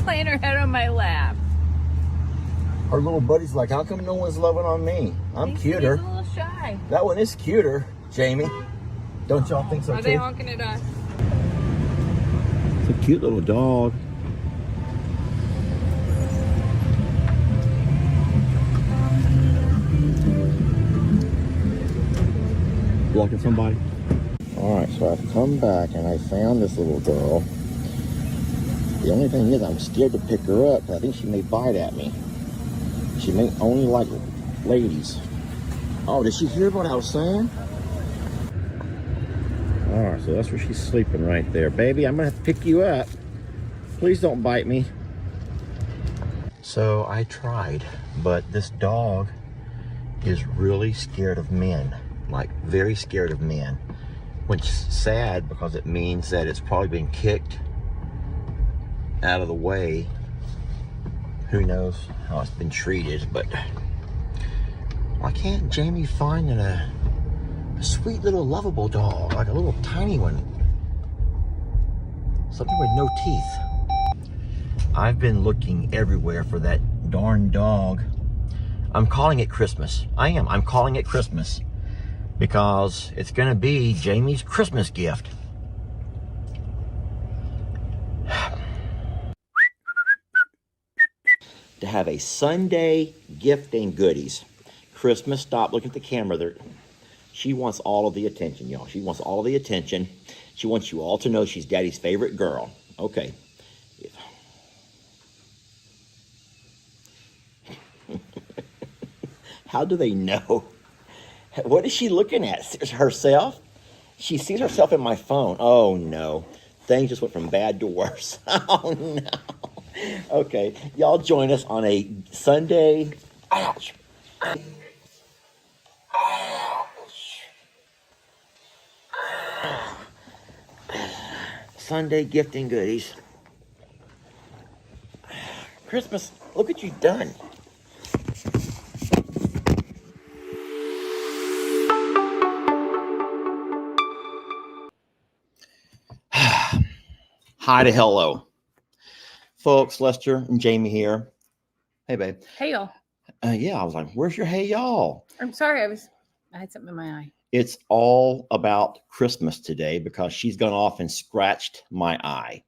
laying her head on my lap. Her little buddy's like, how come no one's loving on me? I'm cuter. He's a little shy. That one is cuter, Jamie. Don't y'all think so too? Are they honking at us? It's a cute little dog. Blocking somebody. All right, so I've come back and I found this little girl. The only thing is I'm scared to pick her up. I think she may bite at me. She may only like ladies. Oh, did she hear what I was saying? All right, so that's where she's sleeping right there. Baby, I'm gonna have to pick you up. Please don't bite me. So I tried, but this dog is really scared of men, like very scared of men, which is sad because it means that it's probably been kicked out of the way. Who knows how it's been treated, but why can't Jamie find a sweet little lovable dog, like a little tiny one, something with no teeth? I've been looking everywhere for that darn dog. I'm calling it Christmas. I'm calling it Christmas because it's gonna be Jamie's Christmas gift. To have a Sunday gift and goodies. Christmas, stop looking at the camera there. She wants all of the attention, y'all. She wants all of the attention. She wants you all to know she's Daddy's favorite girl. Okay. How do they know? What is she looking at? Herself? She sees herself in my phone. Oh, no. Things just went from bad to worse. Oh, no. Okay. Y'all join us on a Sunday. Ouch. Sunday gifting goodies. Christmas, look what you've done. Hi to hello. Folks, Lester and Jamie here. Hey, babe. Hey, y'all. Yeah, I was like, where's your hey, y'all? I'm sorry. I had something in my eye. It's all about Christmas today because she's gone off and scratched my eye.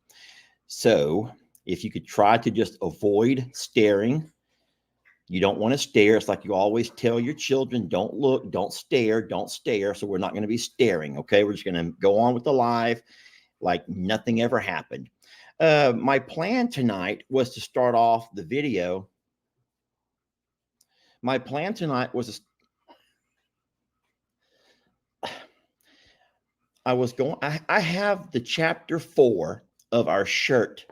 So if you could try to just avoid staring. You don't want to stare. It's like you always tell your children, don't look, don't stare, don't stare. So we're not going to be staring, okay? We're just going to go on with the live like nothing ever happened. My plan tonight was to start off the video. My plan tonight was I have the chapter 4 of our shirt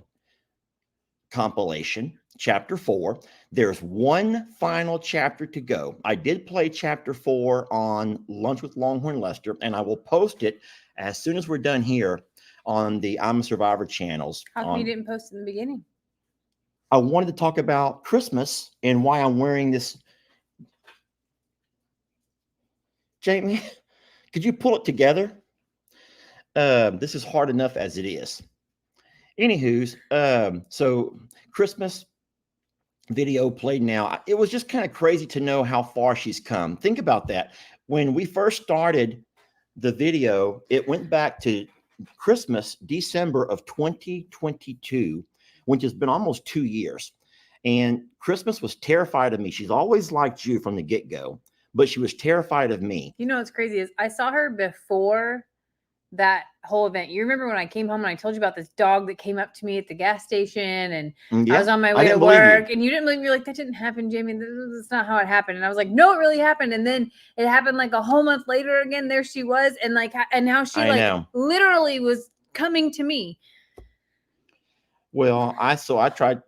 compilation, chapter 4. There's one final chapter to go. I did play chapter 4 on Lunch with Longhorn Lester, and I will post it as soon as we're done here on the I'm a Survivor channels. How come you didn't post in the beginning? I wanted to talk about Christmas and why I'm wearing this. Jamie, could you pull it together? This is hard enough as it is. Anywho's, so Christmas video played now. It was just kind of crazy to know how far she's come. Think about that. When we first started the video, it went back to Christmas, December of 2022, which has been almost 2 years. And Christmas was terrified of me. She's always liked you from the get-go, but she was terrified of me. You know what's crazy is I saw her before that whole event. You remember when I came home and I told you about this dog that came up to me at the gas station and I was on my way to work and you didn't believe me. You're like, that didn't happen, Jamie. That's not how it happened. And I was like, no, it really happened. And then it happened like a whole month later again. There she was. And like, and now she literally was coming to me. Well, I tried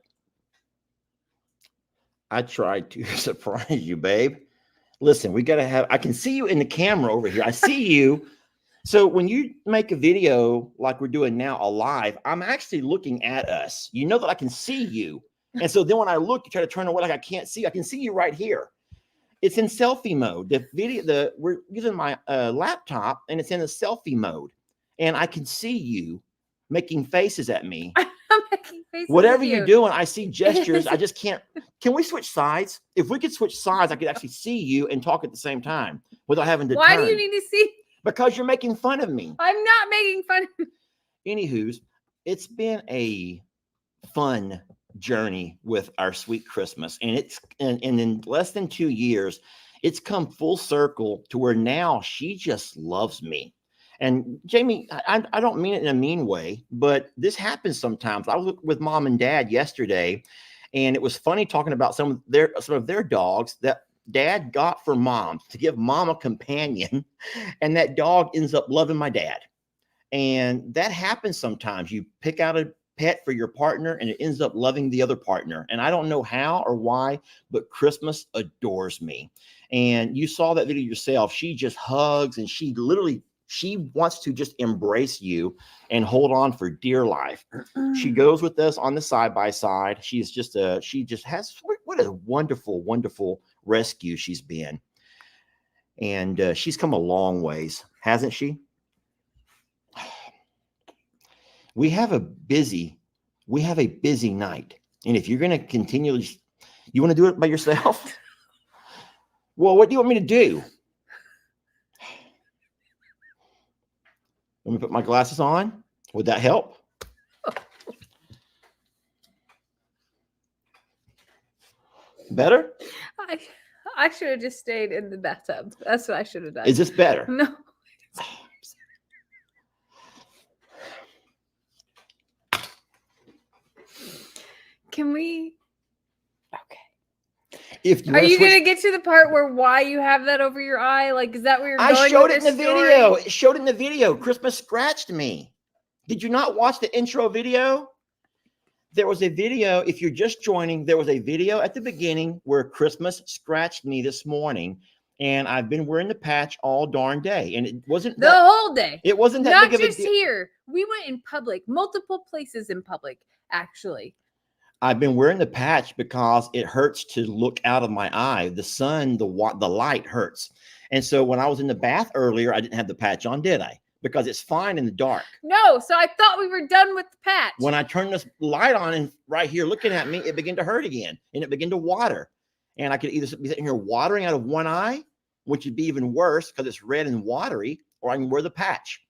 to surprise you, babe. Listen, we got to have, I can see you in the camera over here. I see you. So when you make a video like we're doing now, a live, I'm actually looking at us. You know that I can see you. And so then when I look, you try to turn away like I can't see. I can see you right here. It's in selfie mode. The video, we're using my laptop and it's in a selfie mode. And I can see you making faces at me. not making faces. Whatever you're doing, I see gestures. I just can't. Can we switch sides? If we could switch sides, I could actually see you and talk at the same time without having to Why turn. do you need to see? Because you're making fun of me. I'm not making fun of you. Anywho's, it's been a fun journey with our sweet Christmas, and in less than 2 years, it's come full circle to where now she just loves me. And Jamie, I don't mean it in a mean way, but this happens sometimes. I was with mom and dad yesterday, and it was funny talking about some of their dogs that dad got for mom to give mom a companion, and that dog ends up loving my dad. And that happens sometimes. You pick out a pet for your partner and it ends up loving the other partner. And I don't know how or why, but Christmas adores me. And you saw that video yourself. She just hugs and she wants to just embrace you and hold on for dear life. She goes with us on the side-by-side. She just has, what a wonderful, wonderful rescue she's been. And she's come a long ways, hasn't she? We have a busy night. And if you're going to continually, you want to do it by yourself? Well, what do you want me to do? Let me put my glasses on. Would that help? Better? I should have just stayed in the bathtub. That's what I should have done. Is this better? No. Can we? Okay. Are you going to get to the part where why you have that over your eye? Like, is that where you're going? I showed it in the video. It showed it in the video. Christmas scratched me. Did you not watch the intro video? There was a video. If you're just joining, there was a video at the beginning where Christmas scratched me this morning. And I've been wearing the patch all darn day. And it wasn't the whole day. It wasn't that not big of a just here. We went in public, multiple places in public, actually. I've been wearing the patch because it hurts to look out of my eye. The sun, the light hurts. And so when I was in the bath earlier, I didn't have the patch on, did I? Because it's fine in the dark. No, so I thought we were done with the patch. When I turned this light on and right here looking at me, it began to hurt again and it began to water. And I could either be sitting here watering out of one eye, which would be even worse because it's red and watery, or I can wear the patch.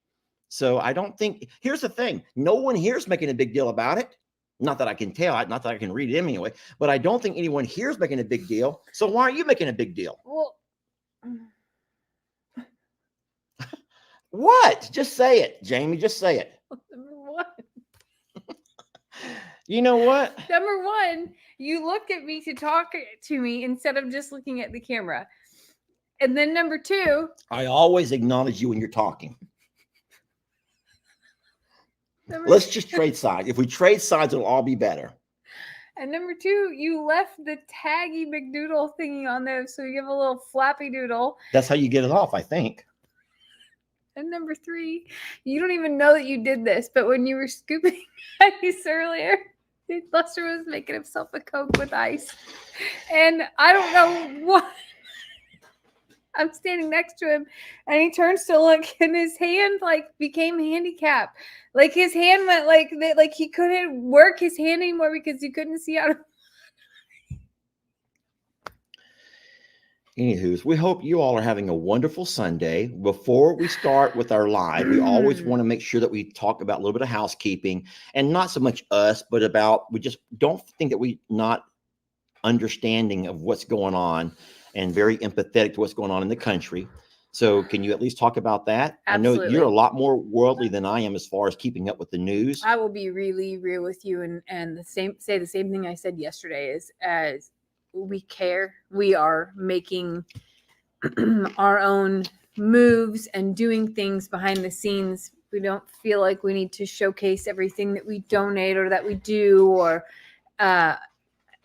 So I don't think, here's the thing. No one here is making a big deal about it. Not that I can tell, not that I can read it anyway, but I don't think anyone here is making a big deal. So why aren't you making a big deal? Well, what? Just say it, Jamie. Just say it. Number one. You know what? Number one, you look at me to talk to me instead of just looking at the camera. And then number two. I always acknowledge you when you're talking. Let's just trade sides. If we trade sides, it'll all be better. And number two, you left the taggy McDoodle thingy on there, so you give a little flappy doodle. That's how you get it off, I think. And number three, you don't even know that you did this, but when you were scooping ice earlier, Lester was making himself a Coke with ice. And I don't know what. I'm standing next to him and he turns to look and his hand like became handicapped. Like his hand went like he couldn't work his hand anymore because he couldn't see out of. Anywho's, we hope you all are having a wonderful Sunday. Before we start with our live, we always want to make sure that we talk about a little bit of housekeeping and not so much us, but about, we just don't think that we not understanding of what's going on and very empathetic to what's going on in the country. So can you at least talk about that? Absolutely. I know you're a lot more worldly than I am as far as keeping up with the news. I will be really real with you and say the same thing I said yesterday is as we care. We are making our own moves and doing things behind the scenes. We don't feel like we need to showcase everything that we donate or that we do, or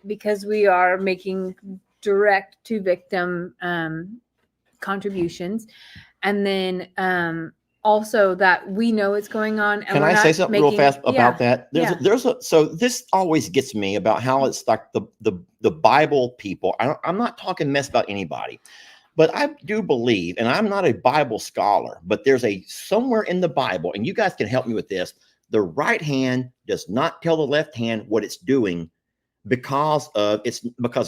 because we are making direct to victim contributions. And then also that we know what's going on. And can I say something real fast about that? So this always gets me about how it's like the Bible people. I'm not talking mess about anybody, but I do believe, and I'm not a Bible scholar, but there's somewhere in the Bible, and you guys can help me with this, The right hand does not tell the left hand what it's doing because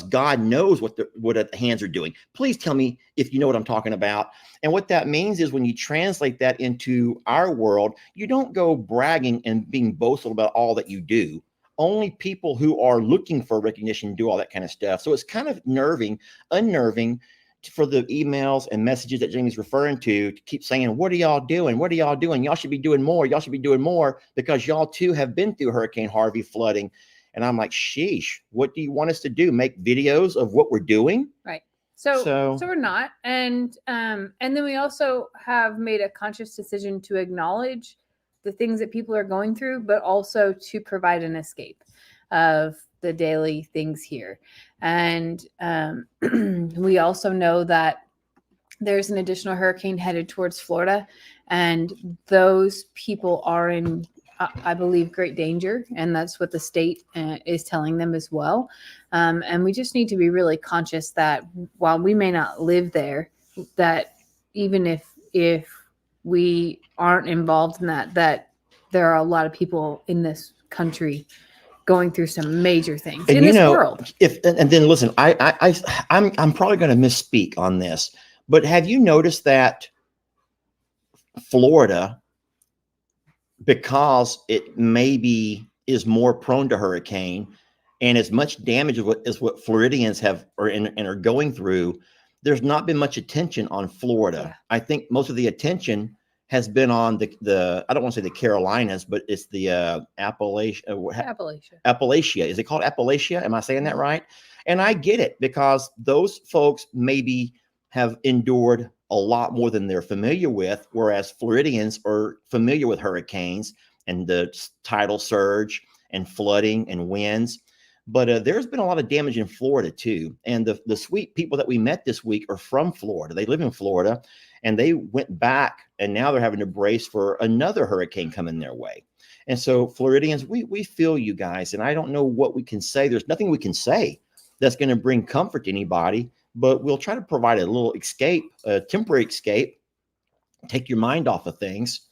God knows what the hands are doing. Please tell me if you know what I'm talking about. And what that means is when you translate that into our world, you don't go bragging and being boastful about all that you do. Only people who are looking for recognition do all that kind of stuff. So it's kind of unnerving for the emails and messages that Jamie's referring to keep saying, what are y'all doing? What are y'all doing? Y'all should be doing more. Y'all should be doing more because y'all too have been through Hurricane Harvey flooding. And I'm like, sheesh, what do you want us to do? Make videos of what we're doing? Right. So we're not. And then we also have made a conscious decision to acknowledge the things that people are going through, but also to provide an escape of the daily things here. And we also know that there's an additional hurricane headed towards Florida, and those people are in, I believe, great danger. And that's what the state is telling them as well. And we just need to be really conscious that while we may not live there, that even if we aren't involved in that there are a lot of people in this country going through some major things in this world. And then listen, I'm probably going to misspeak on this, but have you noticed that Florida, because it maybe is more prone to hurricane and as much damage as what Floridians have are going through, there's not been much attention on Florida. Yeah. I think most of the attention has been on the I don't want to say the Carolinas, but it's the Appalachia. Is it called Appalachia? Am I saying that right? And I get it, because those folks maybe have endured a lot more than they're familiar with, whereas Floridians are familiar with hurricanes and the tidal surge and flooding and winds. But there's been a lot of damage in Florida too. And the sweet people that we met this week are from Florida. They live in Florida, and they went back, and now they're having to brace for another hurricane coming their way. And so Floridians, we feel you guys, and I don't know what we can say. There's nothing we can say that's going to bring comfort to anybody, but we'll try to provide a little escape, a temporary escape, take your mind off of things.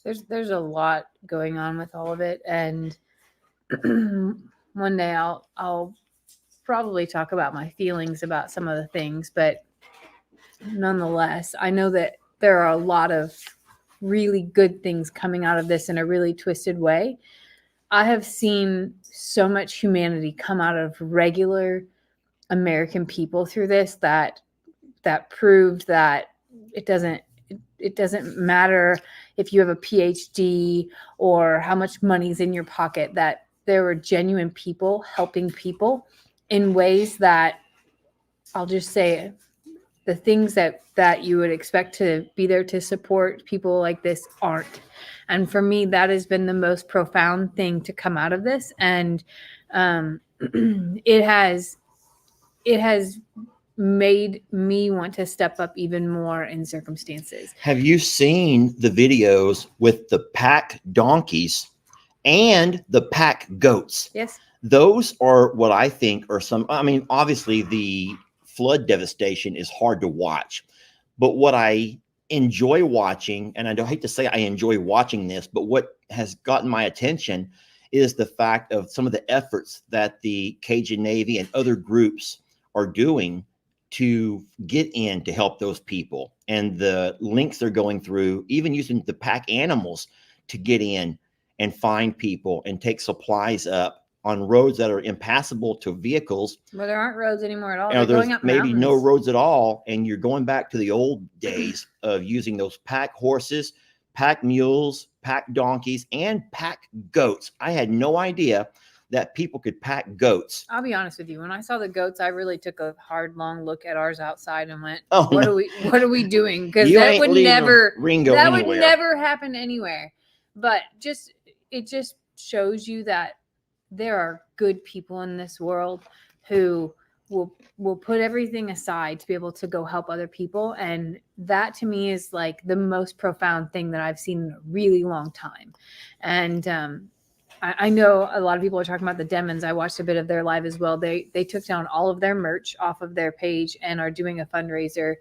There's a lot going on with all of it. And one day I'll probably talk about my feelings about some of the things, but nonetheless, I know that there are a lot of really good things coming out of this in a really twisted way. I have seen so much humanity come out of regular American people through this that proved that it doesn't matter if you have a PhD or how much money's in your pocket, that there were genuine people helping people in ways that, I'll just say, the things that you would expect to be there to support people like this aren't. And for me, that has been the most profound thing to come out of this. And it has made me want to step up even more in circumstances. Have you seen the videos with the pack donkeys and the pack goats? Yes. Those are what I think are obviously the flood devastation is hard to watch, but what I enjoy watching, and I don't hate to say I enjoy watching this, but what has gotten my attention is the fact of some of the efforts that the Cajun Navy and other groups are doing to get in to help those people, and the links they're going through, even using the pack animals to get in and find people and take supplies up on roads that are impassable to vehicles. Well, there aren't roads anymore at all. There's going up maybe mountains. No roads at all. And you're going back to the old days of using those pack horses, pack mules, pack donkeys, and pack goats. I had no idea that people could pack goats. I'll be honest with you. When I saw the goats, I really took a hard, long look at ours outside and went, what are we doing? Because that would never happen anywhere. But it just shows you that there are good people in this world who will put everything aside to be able to go help other people. And that to me is like the most profound thing that I've seen in a really long time. And I know a lot of people are talking about the Demons. I watched a bit of their live as well. They took down all of their merch off of their page and are doing a fundraiser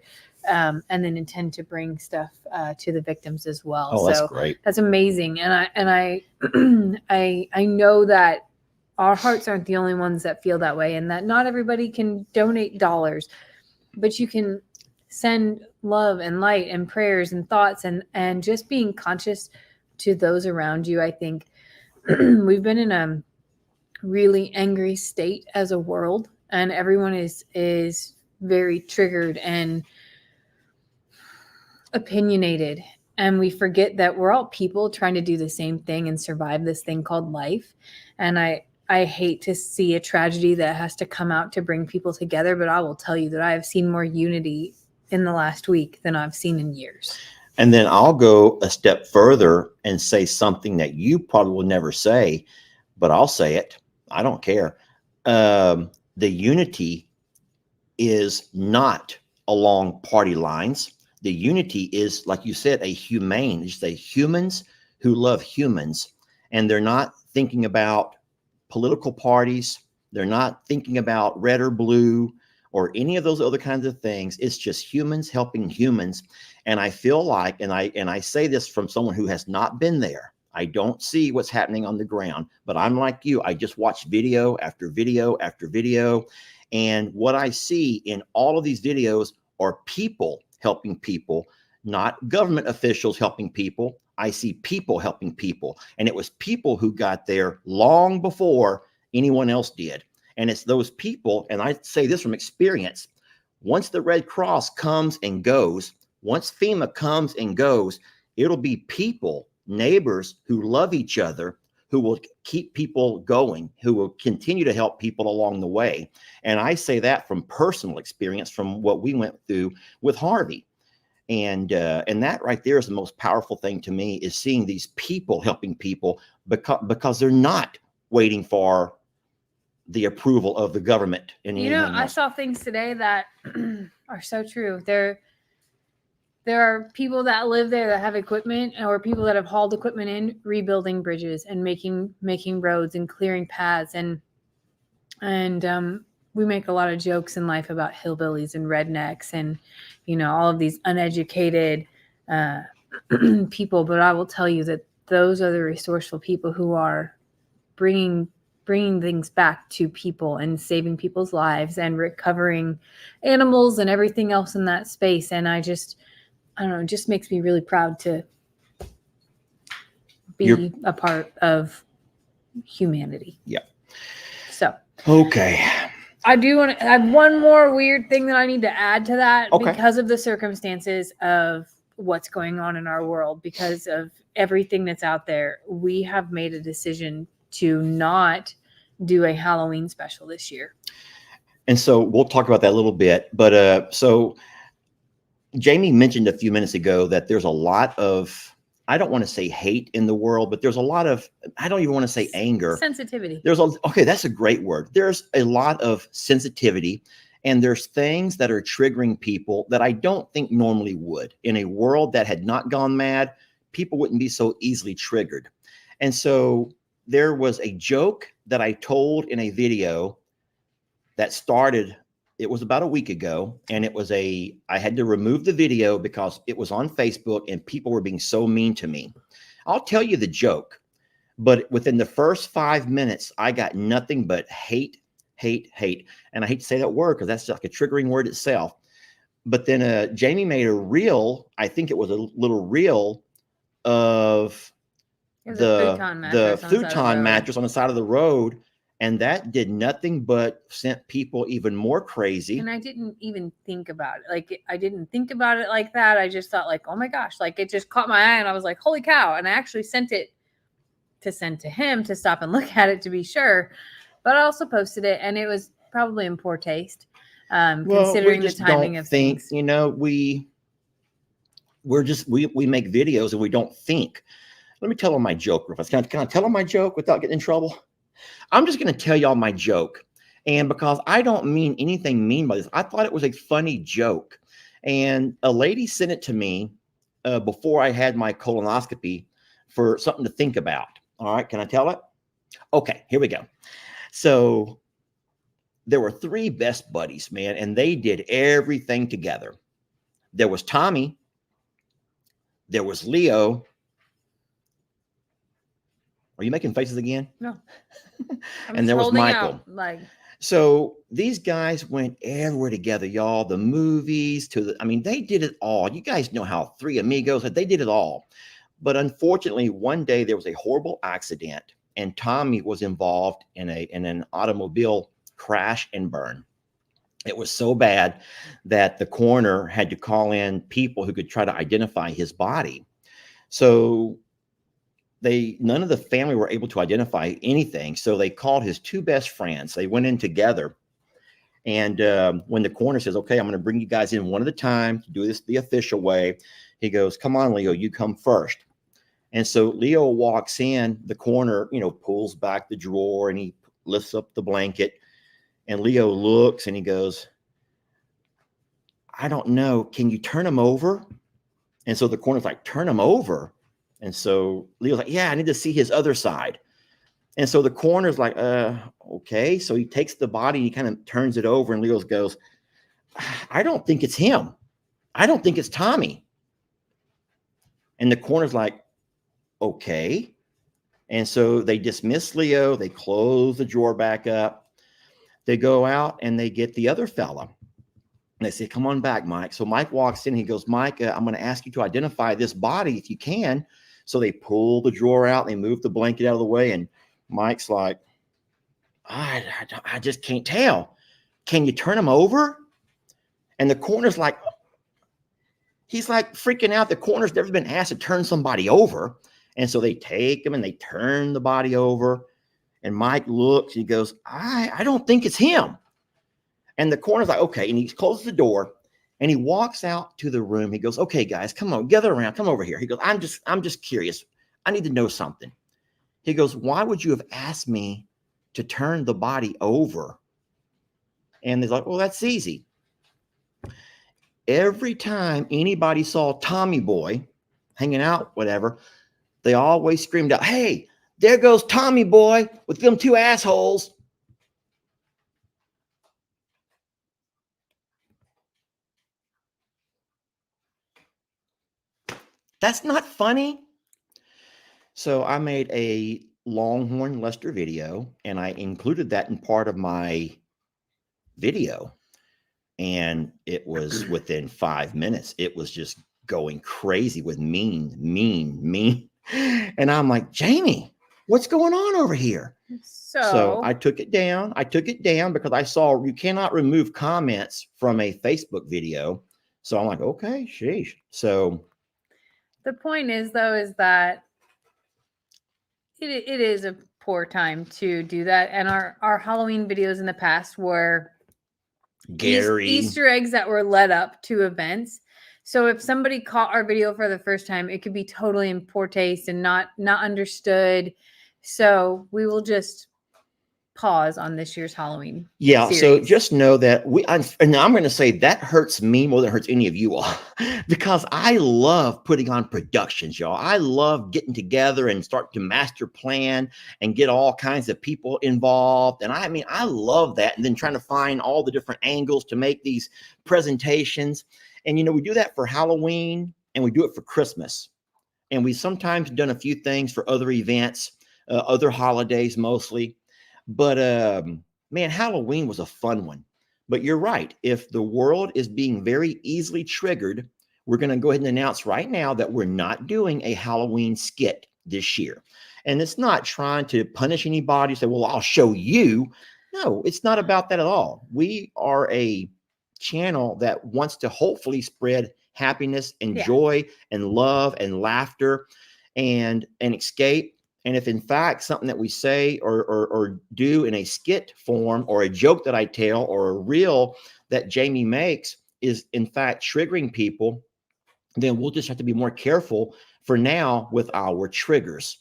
and then intend to bring stuff to the victims as well. Oh, that's great. That's amazing. And I I know that our hearts aren't the only ones that feel that way, and that not everybody can donate dollars, but you can send love and light and prayers and thoughts, and just being conscious to those around you. I think we've been in a really angry state as a world, and everyone is very triggered and opinionated, and we forget that we're all people trying to do the same thing and survive this thing called life. And I hate to see a tragedy that has to come out to bring people together, but I will tell you that I have seen more unity in the last week than I've seen in years. And then I'll go a step further and say something that you probably will never say, but I'll say it. I don't care. The unity is not along party lines. The unity is, like you said, a humane. It's the humans who love humans, and they're not thinking about political parties. They're not thinking about red or blue or any of those other kinds of things. It's just humans helping humans. And I feel like, and I say this from someone who has not been there. I don't see what's happening on the ground, but I'm like you. I just watch video after video after video. And what I see in all of these videos are people helping people, not government officials helping people. I see people helping people. And it was people who got there long before anyone else did. And it's those people, and I say this from experience, once the Red Cross comes and goes, once FEMA comes and goes, it'll be people, neighbors who love each other, who will keep people going, who will continue to help people along the way. And I say that from personal experience, from what we went through with Harvey. And that right there is the most powerful thing to me, is seeing these people helping people, because they're not waiting for the approval of the government. And I saw things today that are so true. There are people that live there that have equipment, or people that have hauled equipment in, rebuilding bridges and making roads and clearing paths. And we make a lot of jokes in life about hillbillies and rednecks and, all of these uneducated people. But I will tell you that those are the resourceful people who are bringing things back to people and saving people's lives and recovering animals and everything else in that space. And I don't know, it just makes me really proud to be a part of humanity. Yeah. So. Okay. I do want to have one more weird thing that I need to add to that, because of the circumstances of what's going on in our world, because of everything that's out there. We have made a decision to not do a Halloween special this year. And so we'll talk about that a little bit. But so Jamie mentioned a few minutes ago that there's a lot of, I don't want to say hate in the world, but there's a lot of, I don't even want to say anger. Sensitivity. Okay, that's a great word. There's a lot of sensitivity, and there's things that are triggering people that I don't think normally would. In a world that had not gone mad, people wouldn't be so easily triggered. And so there was a joke that I told in a video that started, it was about a week ago, and I had to remove the video because it was on Facebook and people were being so mean to me. I'll tell you the joke, but within the first 5 minutes, I got nothing but hate, hate, hate. And I hate to say that word because that's like a triggering word itself. But then Jamie made a reel, I think it was a little reel of the futon mattress on the side of the road. And that did nothing but sent people even more crazy. And I didn't even think about it. Like, I didn't think about it like that. I just thought like, oh my gosh, like it just caught my eye and I was like, holy cow. And I actually sent it to him to stop and look at it to be sure. But I also posted it, and it was probably in poor taste, considering the timing of things. We make videos and we don't think. Let me tell them my joke real fast. Can I tell them my joke without getting in trouble? I'm just going to tell y'all my joke. And because I don't mean anything mean by this, I thought it was a funny joke. And a lady sent it to me before I had my colonoscopy for something to think about. All right. Can I tell it? Okay, here we go. So there were 3 best buddies, man, and they did everything together. There was Tommy. There was Leo. Are you making faces again? No. And there was Michael. Out, so these guys went everywhere together, y'all. The movies they did it all. You guys know how Three Amigos, they did it all. But unfortunately, one day there was a horrible accident, and Tommy was involved in an automobile crash and burn. It was so bad that the coroner had to call in people who could try to identify his body. So none of the family were able to identify anything. So they called his two best friends. They went in together. And when the coroner says, okay, I'm going to bring you guys in one at a time to do this the official way, he goes, come on, Leo, you come first. And so Leo walks in, the coroner, pulls back the drawer and he lifts up the blanket. And Leo looks and he goes, I don't know. Can you turn him over? And so the coroner's like, turn him over. And so Leo's like, yeah, I need to see his other side. And so the coroner's like, okay. So he takes the body, he kind of turns it over, and Leo goes, I don't think it's him. I don't think it's Tommy. And the coroner's like, okay. And so they dismiss Leo. They close the drawer back up. They go out and they get the other fella. And they say, come on back, Mike. So Mike walks in. He goes, Mike, I'm going to ask you to identify this body if you can. So they pull the drawer out. They move the blanket out of the way. And Mike's like, I just can't tell. Can you turn him over? And the coroner's like, he's like freaking out. The coroner's never been asked to turn somebody over. And so they take him and they turn the body over. And Mike looks, he goes, I don't think it's him. And the coroner's like, okay. And he closes the door and he walks out to the room. He goes, okay, guys, come on, gather around. Come over here. He goes, I'm just curious. I need to know something. He goes, why would you have asked me to turn the body over? And they're like, well, that's easy. Every time anybody saw Tommy Boy hanging out, whatever, they always screamed out, hey, there goes Tommy Boy with them two assholes. That's not funny. So I made a Longhorn Lester video, and I included that in part of my video. And it was within 5 minutes. It was just going crazy with mean. And I'm like, Jamie, what's going on over here? So I took it down. Because I saw you cannot remove comments from a Facebook video. So I'm like, okay, sheesh. So the point is, though, is that it is a poor time to do that. And our Halloween videos in the past were Gary Easter eggs that were led up to events. So if somebody caught our video for the first time, it could be totally in poor taste and not understood. So we will just pause on this year's Halloween. Yeah. series. So just know that and I'm going to say that hurts me more than it hurts any of you all, because I love putting on productions, y'all. I love getting together and start to master plan and get all kinds of people involved. And I love that. And then trying to find all the different angles to make these presentations. And, we do that for Halloween and we do it for Christmas. And we sometimes done a few things for other events, other holidays mostly. But man, Halloween was a fun one. But you're right. If the world is being very easily triggered, we're going to go ahead and announce right now that we're not doing a Halloween skit this year. And it's not trying to punish anybody, say, well, I'll show you. No, it's not about that at all. We are a channel that wants to hopefully spread happiness and joy and love and laughter and escape. And if in fact something that we say or do in a skit form or a joke that I tell or a reel that Jamie makes is in fact triggering people, then we'll just have to be more careful for now with our triggers,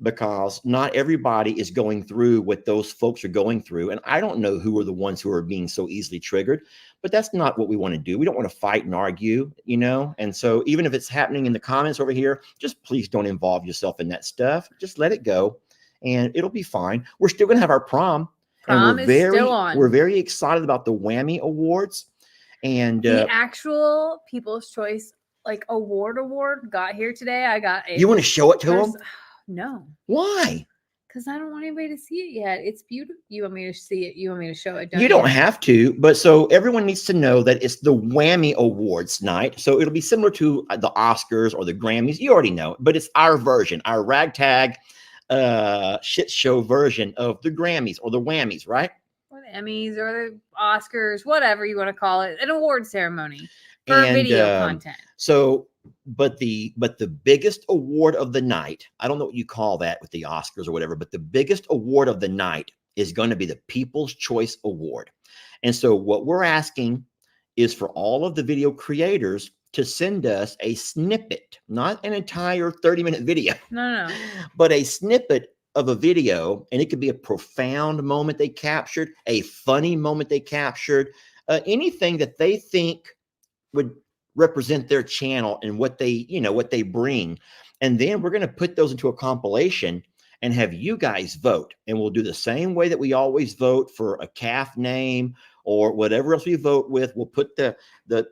because not everybody is going through what those folks are going through. And I don't know who are the ones who are being so easily triggered, but that's not what we want to do. We don't want to fight and argue, And so even if it's happening in the comments over here, just please don't involve yourself in that stuff. Just let it go and it'll be fine. We're still going to have our prom. Prom is still on. We're very excited about the Whammy Awards. And the actual People's Choice like award got here today. I got you want to show it to them? No. Why? Because I don't want anybody to see it yet. It's beautiful. You want me to see it? You want me to show it? You don't have to, but so everyone needs to know that it's the Whammy Awards night. So it'll be similar to the Oscars or the Grammys. You already know, but it's our version, our ragtag shit show version of the Grammys or the Whammies, right? Or the Emmys or the Oscars, whatever you want to call it, an award ceremony for video content. So, but the biggest award of the night, I don't know what you call that with the Oscars or whatever, but the biggest award of the night is going to be the People's Choice Award. And so what we're asking is for all of the video creators to send us a snippet, not an entire 30-minute video. No. But a snippet of a video, and it could be a profound moment they captured, a funny moment they captured, anything that they think would represent their channel and what they bring. And then we're going to put those into a compilation and have you guys vote. And we'll do the same way that we always vote for a calf name or whatever else we vote with. We'll put the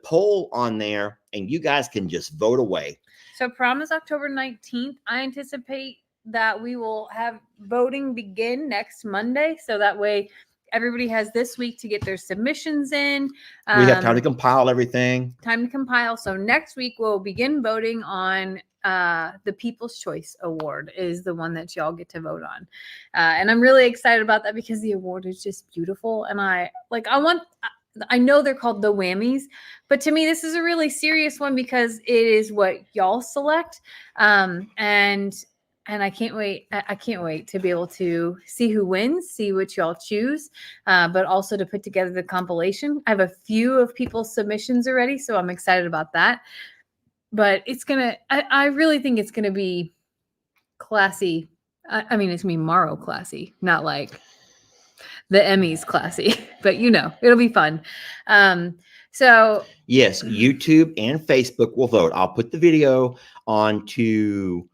poll on there and you guys can just vote away. So prom is October 19th. I anticipate that we will have voting begin next Monday. So that way everybody has this week to get their submissions in. We have time to compile everything. So next week we'll begin voting on the People's Choice Award is the one that y'all get to vote on. And I'm really excited about that because the award is just beautiful. And I know they're called the Whammies, but to me, this is a really serious one because it is what y'all select. And I can't wait. I can't wait to be able to see who wins, see what y'all choose, but also to put together the compilation. I have a few of people's submissions already, so I'm excited about that. But I really think it's gonna be classy. I mean, it's gonna be Morrow classy, not like the Emmys classy, but it'll be fun. So yes, YouTube and Facebook will vote. I'll put the video onto.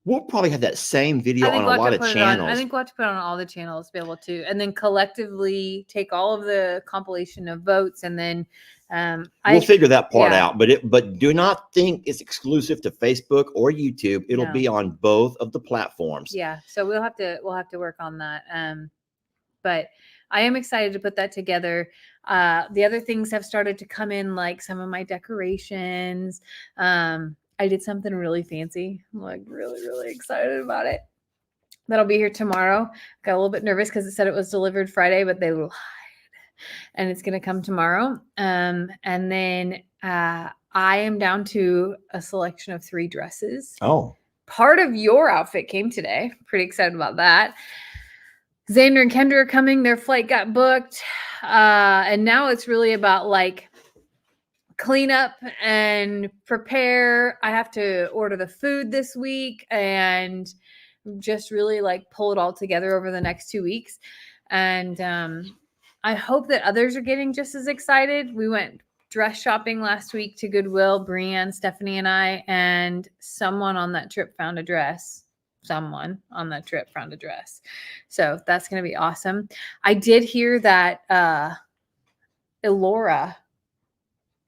We'll probably have that same video on a lot of channels. I think we'll have to put it on all the channels to be able to, and then collectively take all of the compilation of votes, and then we'll figure that part out. But do not think it's exclusive to Facebook or YouTube. It'll be on both of the platforms. Yeah, so we'll have to work on that. But I am excited to put that together. The other things have started to come in, like some of my decorations. I did something really fancy. I'm like really, really excited about it. That'll be here tomorrow. Got a little bit nervous because it said it was delivered Friday, but they lied. And it's going to come tomorrow. And then I am down to a selection of 3 dresses. Oh. Part of your outfit came today. Pretty excited about that. Xander and Kendra are coming. Their flight got booked. And now it's really about like clean up and prepare. I have to order the food this week and just really like pull it all together over the next 2 weeks. And I hope that others are getting just as excited. We went dress shopping last week to Goodwill, Brianne, Stephanie, and I, and someone on that trip found a dress. So that's going to be awesome. I did hear that Elora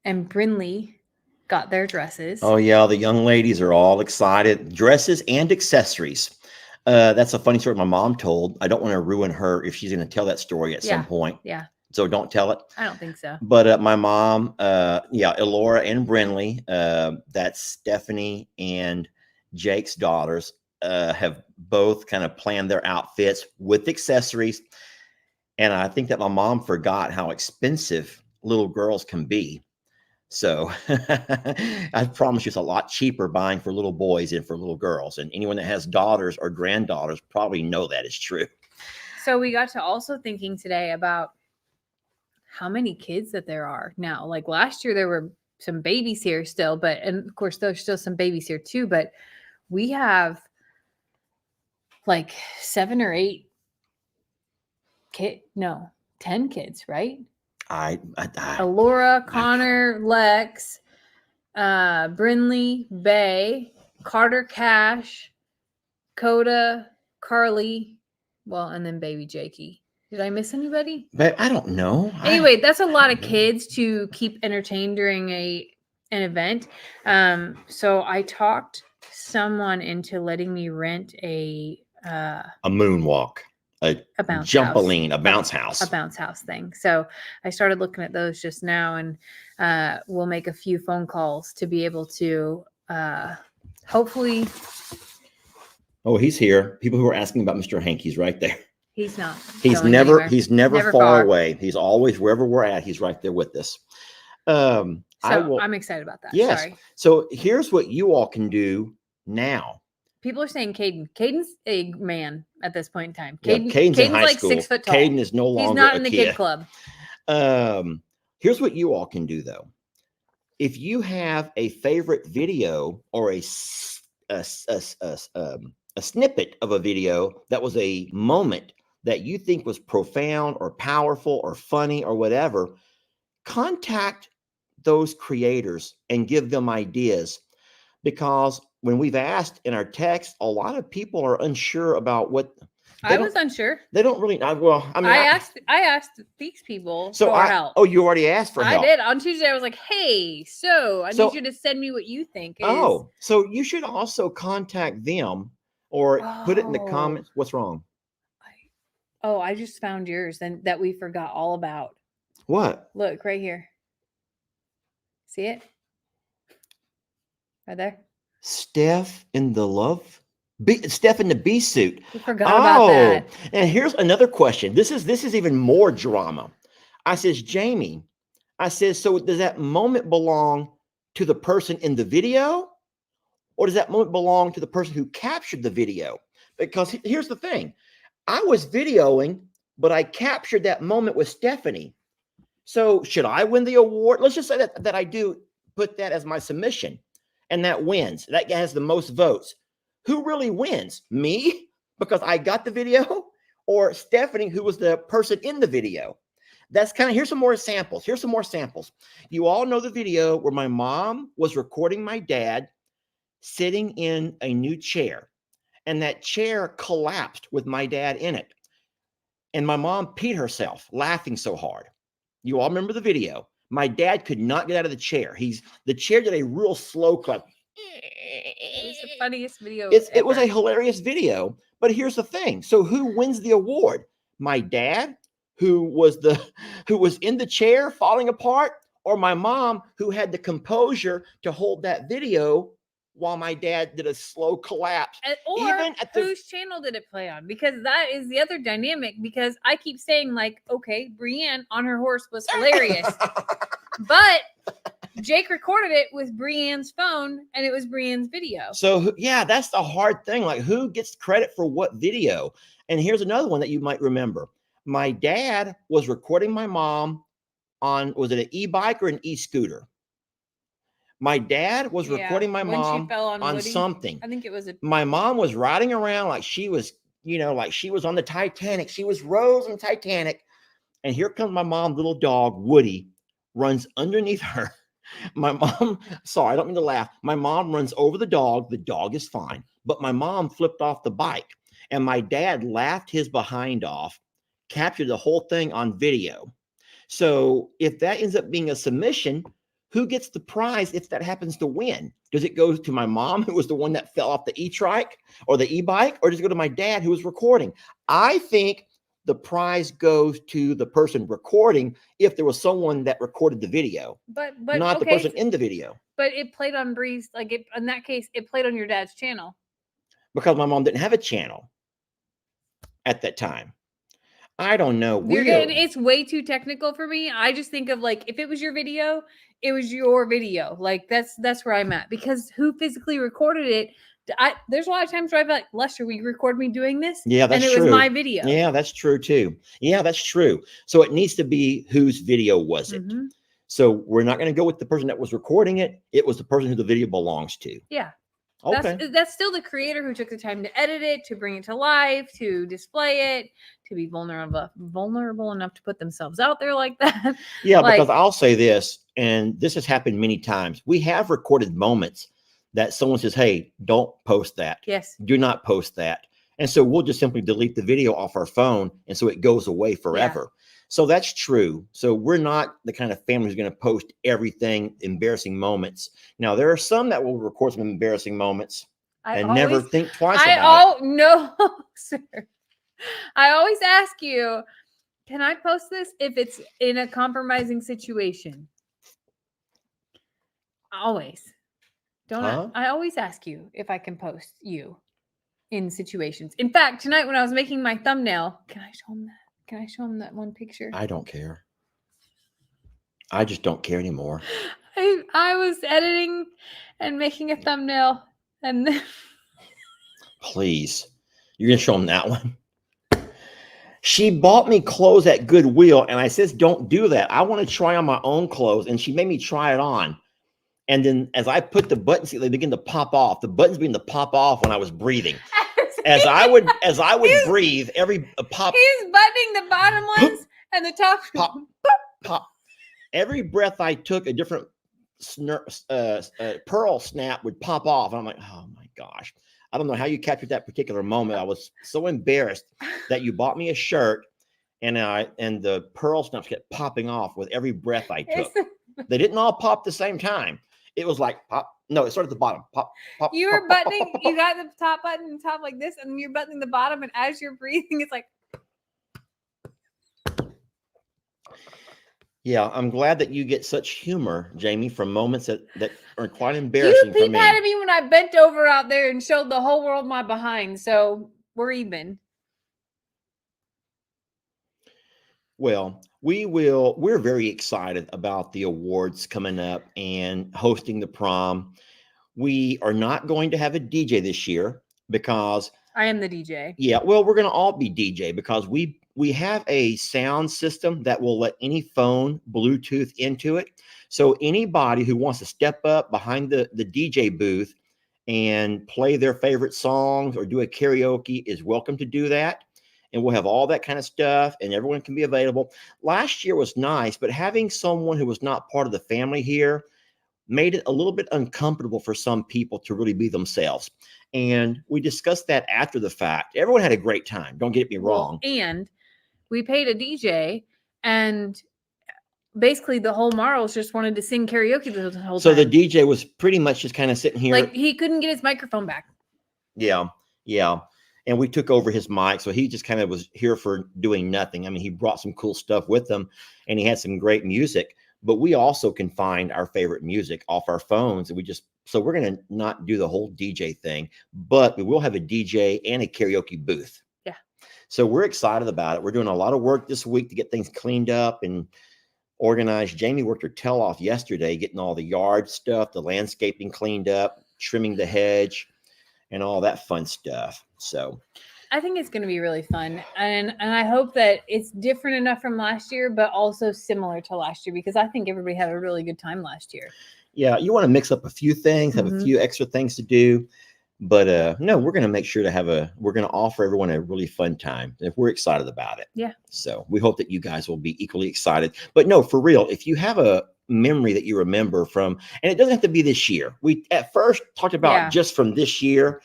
and Brinley got their dresses. Oh, yeah. The young ladies are all excited. Dresses and accessories. That's a funny story my mom told. I don't want to ruin her if she's going to tell that story at some point. Yeah. So don't tell it. I don't think so. But my mom, Elora and Brinley, that's Stephanie and Jake's daughters, have both kind of planned their outfits with accessories. And I think that my mom forgot how expensive little girls can be. So I promise you it's a lot cheaper buying for little boys than for little girls. And anyone that has daughters or granddaughters probably know that is true. So we got to also thinking today about how many kids that there are now. Like last year, there were some babies here still, and of course, there's still some babies here too, but we have like 7 or 8 10 kids, right? Elora, Connor, Lex, Brinley, Bay, Carter, Cash, Coda, Carly, and then baby Jakey Did I miss anybody? But I don't know. Anyway, that's a lot of kids to keep entertained during an event. So I talked someone into letting me rent a moonwalk, a bounce jumpaline, house, a bounce house, a bounce house thing. So I started looking at those just now, and we'll make a few phone calls to be able to hopefully. Oh, he's here. People who are asking about Mr. Hank, he's right there. He's not. He's never far away. He's always wherever we're at. He's right there with us. I'm excited about that. Yes. Sorry. So here's what you all can do now. People are saying Caden. Caden's a man at this point in time. Caden's in high like school. 6 foot tall. Caden is no longer. He's not in the kid club. Here's what you all can do though. If you have a favorite video or a snippet of a video that was a moment that you think was profound or powerful or funny or whatever, contact those creators and give them ideas. Because when we've asked in our text, a lot of people are unsure about what. I was unsure. They don't really. I asked these people for help. Oh, you already asked for help. I did. On Tuesday, I was like, hey, I need you to send me what you think. So you should also contact them or put it in the comments. What's wrong? I just found yours and that we forgot all about. What? Look right here. See it? Right there. Steph in the bee suit. We forgot about that. And here's another question. This is even more drama. I says, Jamie, so does that moment belong to the person in the video? Or does that moment belong to the person who captured the video? Because here's the thing. I was videoing, but I captured that moment with Stephanie. So should I win the award? Let's just say that I do put that as my submission and that wins. That guy has the most votes. Who really wins? Me, because I got the video, or Stephanie, who was the person in the video? Here's some more samples. You all know the video where my mom was recording my dad sitting in a new chair. And that chair collapsed with my dad in it. And my mom peed herself laughing so hard. You all remember the video. My dad could not get out of the chair. The chair did a real slow clap. It was the funniest video. It was a hilarious video. But here's the thing. So who wins the award? My dad, who was in the chair falling apart, or my mom, who had the composure to hold that video while my dad did a slow collapse. Whose channel did it play on? Because that is the other dynamic. Because I keep saying, like, okay, Brienne on her horse was hilarious. But Jake recorded it with Brienne's phone, and it was Brienne's video. So, yeah, that's the hard thing. Like, who gets credit for what video? And here's another one that you might remember. My dad was recording my mom on, was it an e-bike or an e-scooter? My dad was recording my mom on something. I think it was my mom was riding around like she was, like she was on the Titanic. She was Rose on Titanic. And here comes my mom's little dog, Woody, runs underneath her. My mom, sorry, I don't mean to laugh. My mom runs over the dog. The dog is fine. But my mom flipped off the bike. And my dad laughed his behind off, captured the whole thing on video. So if that ends up being a submission, who gets the prize if that happens to win? Does it go to my mom, who was the one that fell off the e-trike or the e-bike, or does it go to my dad, who was recording? I think the prize goes to the person recording if there was someone that recorded the video, but not the person in the video. But it played on Bree's, in that case, it played on your dad's channel. Because my mom didn't have a channel at that time. I don't know. It's way too technical for me. I just think of if it was your video, it was your video. That's where I'm at, because who physically recorded it? There's a lot of times where I've like, Lester, will you record me doing this? Yeah, that's true. And it was my video. Yeah, that's true too. Yeah, that's true. So it needs to be whose video was it? Mm-hmm. So we're not going to go with the person that was recording it. It was the person who the video belongs to. Yeah. Okay. That's still the creator who took the time to edit it, to bring it to life, to display it, to be vulnerable enough to put themselves out there like that. Yeah, because I'll say this, and this has happened many times. We have recorded moments that someone says, hey, don't post that. Yes. Do not post that. And so we'll just simply delete the video off our phone. And so it goes away forever. Yeah. So that's true. So we're not the kind of family who's going to post everything, embarrassing moments. Now, there are some that will record some embarrassing moments never think twice about it. Oh, no, sir. I always ask you, can I post this if it's in a compromising situation? Always. I always ask you if I can post you in situations. In fact, tonight when I was making my thumbnail, can I show him that? Can I show him that one picture? I don't care. I just don't care anymore. I was editing and making a thumbnail, and then please, you're gonna show him that one. She bought me clothes at Goodwill, and I says, don't do that. I want to try on my own clothes, and she made me try it on. And then as I put the buttons, they begin to pop off. The buttons begin to pop off when I was breathing. As I would breathe, every pop. He's buttoning the bottom ones and the top. Pop, pop. Every breath I took, a different pearl snap would pop off. And I'm like, oh my gosh. I don't know how you captured that particular moment. I was so embarrassed that you bought me a shirt and the pearl snaps kept popping off with every breath I took. They didn't all pop at the same time. It was like pop. No, it started at the bottom. Pop, pop. You were buttoning, you got the top button and top like this, and you're buttoning the bottom, and as you're breathing, it's like. Yeah, I'm glad that you get such humor, Jamie, from moments that are quite embarrassing for me. You peeped at me when I bent over out there and showed the whole world my behind, so we're even. Well, we're very excited about the awards coming up and hosting the prom. We are not going to have a DJ this year because I am the DJ. Yeah, well, we're going to all be DJ because we have a sound system that will let any phone Bluetooth into it. So anybody who wants to step up behind the DJ booth and play their favorite songs or do a karaoke is welcome to do that. And we'll have all that kind of stuff and everyone can be available. Last year was nice, but having someone who was not part of the family here made it a little bit uncomfortable for some people to really be themselves. And we discussed that after the fact. Everyone had a great time. Don't get me wrong. Well, and we paid a DJ, and basically the whole Marls just wanted to sing karaoke the whole time. So the DJ was pretty much just kind of sitting here. Like he couldn't get his microphone back. Yeah. Yeah. And we took over his mic. So he just kind of was here for doing nothing. I mean, he brought some cool stuff with him and he had some great music, but we also can find our favorite music off our phones. And so we're going to not do the whole DJ thing, but we will have a DJ and a karaoke booth. Yeah. So we're excited about it. We're doing a lot of work this week to get things cleaned up and organized. Jamie worked her tail off yesterday, getting all the yard stuff, the landscaping cleaned up, trimming the hedge and all that fun stuff. So I think it's going to be really fun. And I hope that it's different enough from last year, but also similar to last year, because I think everybody had a really good time last year. Yeah. You want to mix up a few things, have a few extra things to do, but no, we're going to make sure to we're going to offer everyone a really fun time if we're excited about it. Yeah. So we hope that you guys will be equally excited, but no, for real, if you have a memory that you remember from, and it doesn't have to be this year. We at first talked about just from this year,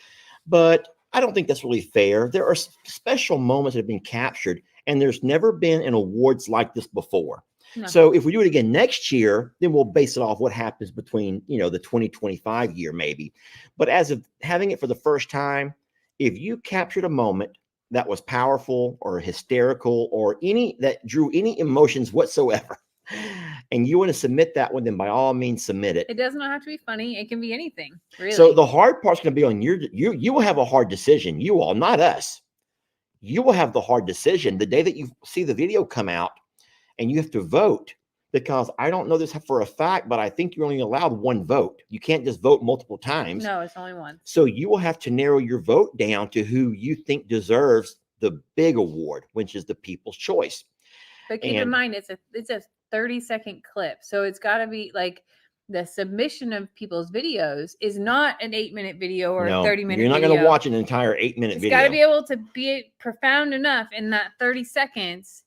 but I don't think that's really fair. There are special moments that have been captured, and there's never been an awards like this before. No. So if we do it again next year, then we'll base it off what happens between, the 2025 year maybe. But as of having it for the first time, if you captured a moment that was powerful or hysterical or any that drew any emotions whatsoever, and you want to submit that one, then by all means submit it. It does not have to be funny. It can be anything, really. So the hard part's going to be on you will have a hard decision. You all, not us. You will have the hard decision the day that you see the video come out and you have to vote, because I don't know this for a fact, but I think you're only allowed one vote. You can't just vote multiple times. No, it's only one. So you will have to narrow your vote down to who you think deserves the big award, which is the People's Choice. But keep in mind, it's a 30-second clip. So it's got to be like the submission of people's videos is not an 8-minute video or a 30-minute video. You're not going to watch an entire 8-minute video. It's got to be able to be profound enough in that 30 seconds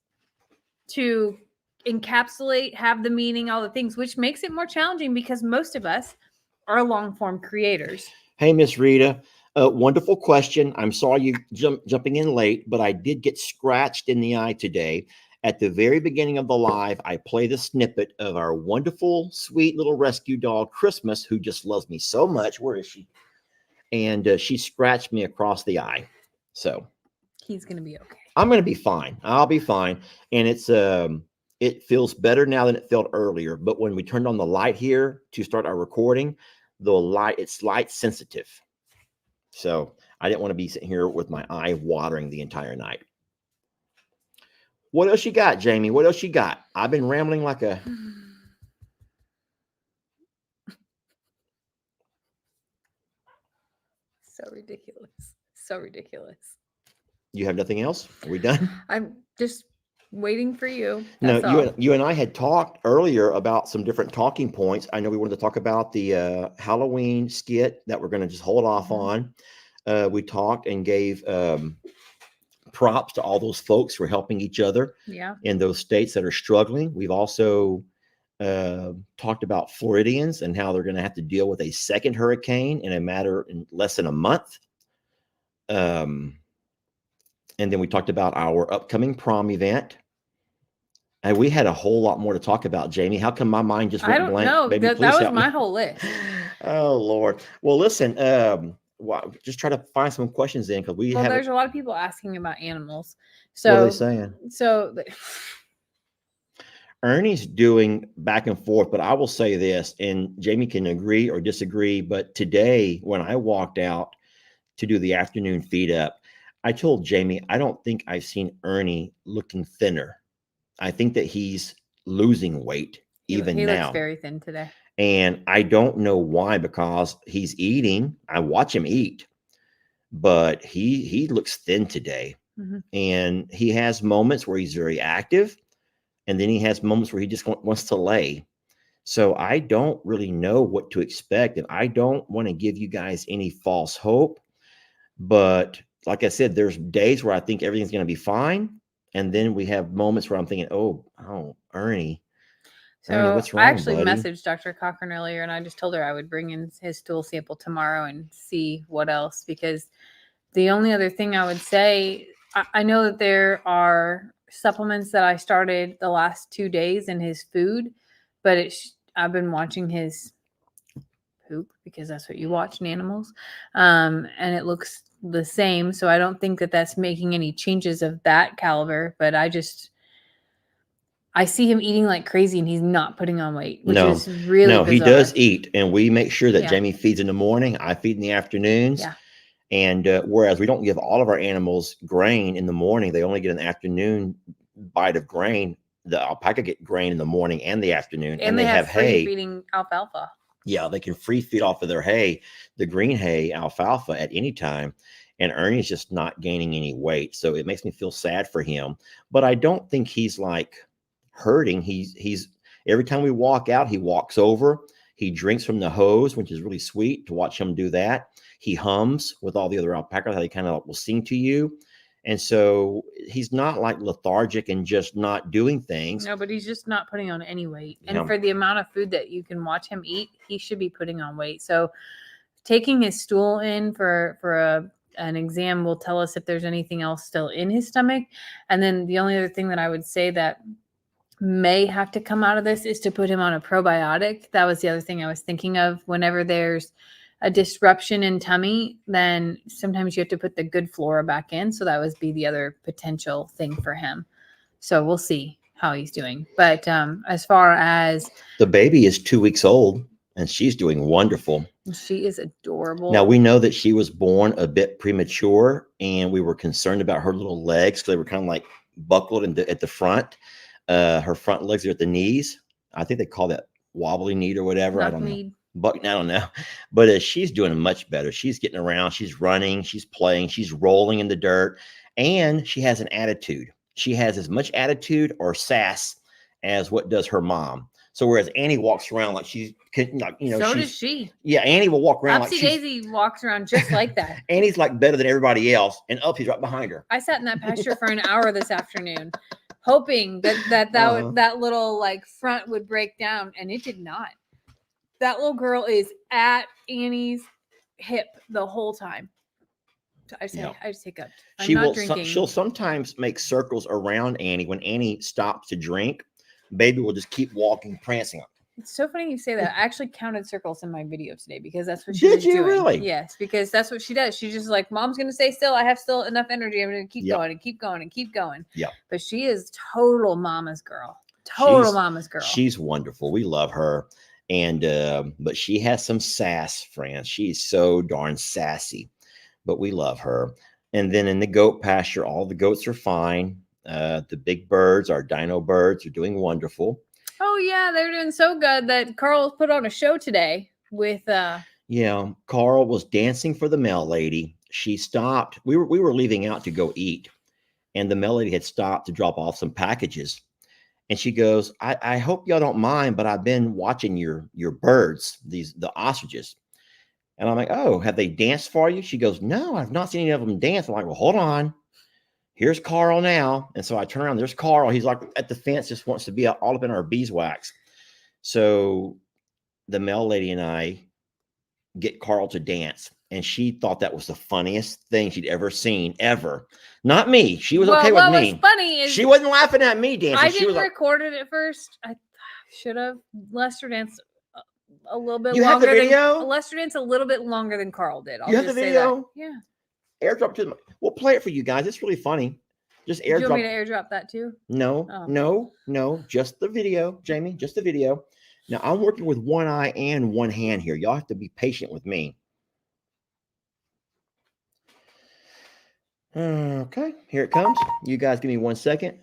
to encapsulate, have the meaning, all the things, which makes it more challenging because most of us are long-form creators. Hey, Miss Rita, Wonderful question. I'm sorry you jumping in late, but I did get scratched in the eye today. At the very beginning of the live, I played a snippet of our wonderful, sweet little rescue dog, Christmas, who just loves me so much. Where is she? And she scratched me across the eye. So he's going to be okay. I'm going to be fine. I'll be fine. And it feels better now than it felt earlier. But when we turned on the light here to start our recording, it's light sensitive. So I didn't want to be sitting here with my eye watering the entire night. What else you got, Jamie? What else you got? I've been rambling like a... So ridiculous. So ridiculous. You have nothing else? Are we done? I'm just waiting for you. That's no, you and I had talked earlier about some different talking points. I know we wanted to talk about the Halloween skit that we're going to just hold off on. We talked and gave props to all those folks who are helping each other in those states that are struggling. We've also talked about Floridians and how they're going to have to deal with a second hurricane in less than a month. And then we talked about our upcoming prom event. And we had a whole lot more to talk about, Jamie. How come my mind just went blank? I don't know. Baby, that was my whole list. Oh, Lord. Well, listen, just try to find some questions in because there's a lot of people asking about animals. So what are they saying? So Ernie's doing back and forth, but I will say this, and Jamie can agree or disagree. But today, when I walked out to do the afternoon feed up, I told Jamie, I don't think I've seen Ernie looking thinner. I think that he's losing weight even now. He looks very thin today. And I don't know why, because he's eating. I watch him eat, but he looks thin today. Mm-hmm. And he has moments where he's very active. And then he has moments where he just wants to lay. So I don't really know what to expect. And I don't want to give you guys any false hope. But like I said, there's days where I think everything's going to be fine. And then we have moments where I'm thinking, oh, Ernie. So Ernie, what's wrong, I actually messaged Dr. Cochran earlier, and I just told her I would bring in his stool sample tomorrow and see what else. Because the only other thing I would say, I know that there are supplements that I started the last 2 days in his food, but I've been watching his poop because that's what you watch in animals. And it looks the same. So I don't think that that's making any changes of that caliber, but I see him eating like crazy and he's not putting on weight, which is really bizarre. He does eat, and we make sure that Jamie feeds in the morning. I feed in the afternoons. Yeah. And whereas we don't give all of our animals grain in the morning, they only get an afternoon bite of grain. The alpaca get grain in the morning and the afternoon, and they have hay. Feeding alfalfa. Yeah, they can free feed off of their hay, the green hay, alfalfa at any time. And Ernie's just not gaining any weight. So it makes me feel sad for him. But I don't think he's like hurting. He's every time we walk out, he walks over. He drinks from the hose, which is really sweet to watch him do that. He hums with all the other alpacas, how they kind of will sing to you. And so he's not like lethargic and just not doing things. No, but he's just not putting on any weight. And for the amount of food that you can watch him eat, he should be putting on weight. So taking his stool in for an exam will tell us if there's anything else still in his stomach. And then the only other thing that I would say that may have to come out of this is to put him on a probiotic. That was the other thing I was thinking of. Whenever there's a disruption in tummy, then sometimes you have to put the good flora back in. So that would be the other potential thing for him. So we'll see how he's doing. But as far as the baby is 2 weeks old and she's doing wonderful. She is adorable. Now we know that she was born a bit premature, and we were concerned about her little legs because they were kind of like buckled at the front. Her front legs are at the knees. I think they call that wobbly knee or whatever. I don't know. But she's doing much better. She's getting around. She's running. She's playing. She's rolling in the dirt. And she has an attitude. She has as much attitude or sass as what does her mom. So whereas Annie walks around like she's, so does she. Yeah, Annie will walk around Upsy Daisy walks around just like that. Annie's like better than everybody else, and Upsy's right behind her. I sat in that pasture for an hour this afternoon, hoping that little like front would break down, and it did not. That little girl is at Annie's hip the whole time. I just hiccuped. I'm not drinking. She'll sometimes make circles around Annie. When Annie stops to drink, baby will just keep walking, prancing. It's so funny you say that. I actually counted circles in my video today because that's what she was doing. Did you really? Yes, because that's what she does. She's just like, Mom's going to stay still. I have still enough energy. I'm going to keep going and keep going and keep going. Yeah. But she is total mama's girl. Total mama's girl. She's wonderful. We love her. And, but she has some sass, friends. She's so darn sassy, but we love her. And then in the goat pasture, all the goats are fine. The big birds, our dino birds, are doing wonderful. Oh yeah, they're doing so good that Carl put on a show today with Yeah, Carl was dancing for the mail lady. She stopped. We were leaving out to go eat, and the mail lady had stopped to drop off some packages. And she goes, I hope y'all don't mind, but I've been watching your birds, the ostriches. And I'm like, oh, have they danced for you? She goes, no, I've not seen any of them dance. I'm like, well, hold on. Here's Carl now. And so I turn around, there's Carl. He's like at the fence, just wants to be all up in our beeswax. So the mail lady and I get Carl to dance. And she thought that was the funniest thing she'd ever seen, ever. Not me. She was okay with me. What was funny is she wasn't laughing at me dancing. I didn't record it at first. I should have. Lester danced a little bit longer. You have the video? Lester danced a little bit longer than Carl did. You have the video? Yeah. Airdrop to them. We'll play it for you guys. It's really funny. Just airdrop. Do you want me to airdrop that too? No, no. Just the video, Jamie. Just the video. Now I'm working with one eye and one hand here. Y'all have to be patient with me. Okay, here it comes. You guys give me 1 second.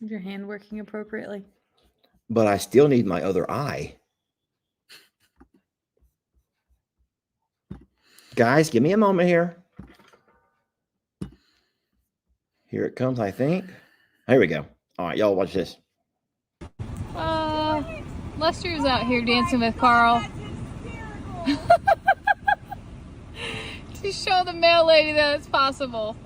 Is your hand working appropriately? But I still need my other eye. Guys, give me a moment here. Here it comes, I think. Here we go. All right, y'all watch this. Lester's out here dancing with Carl. To show the mail lady that it's possible.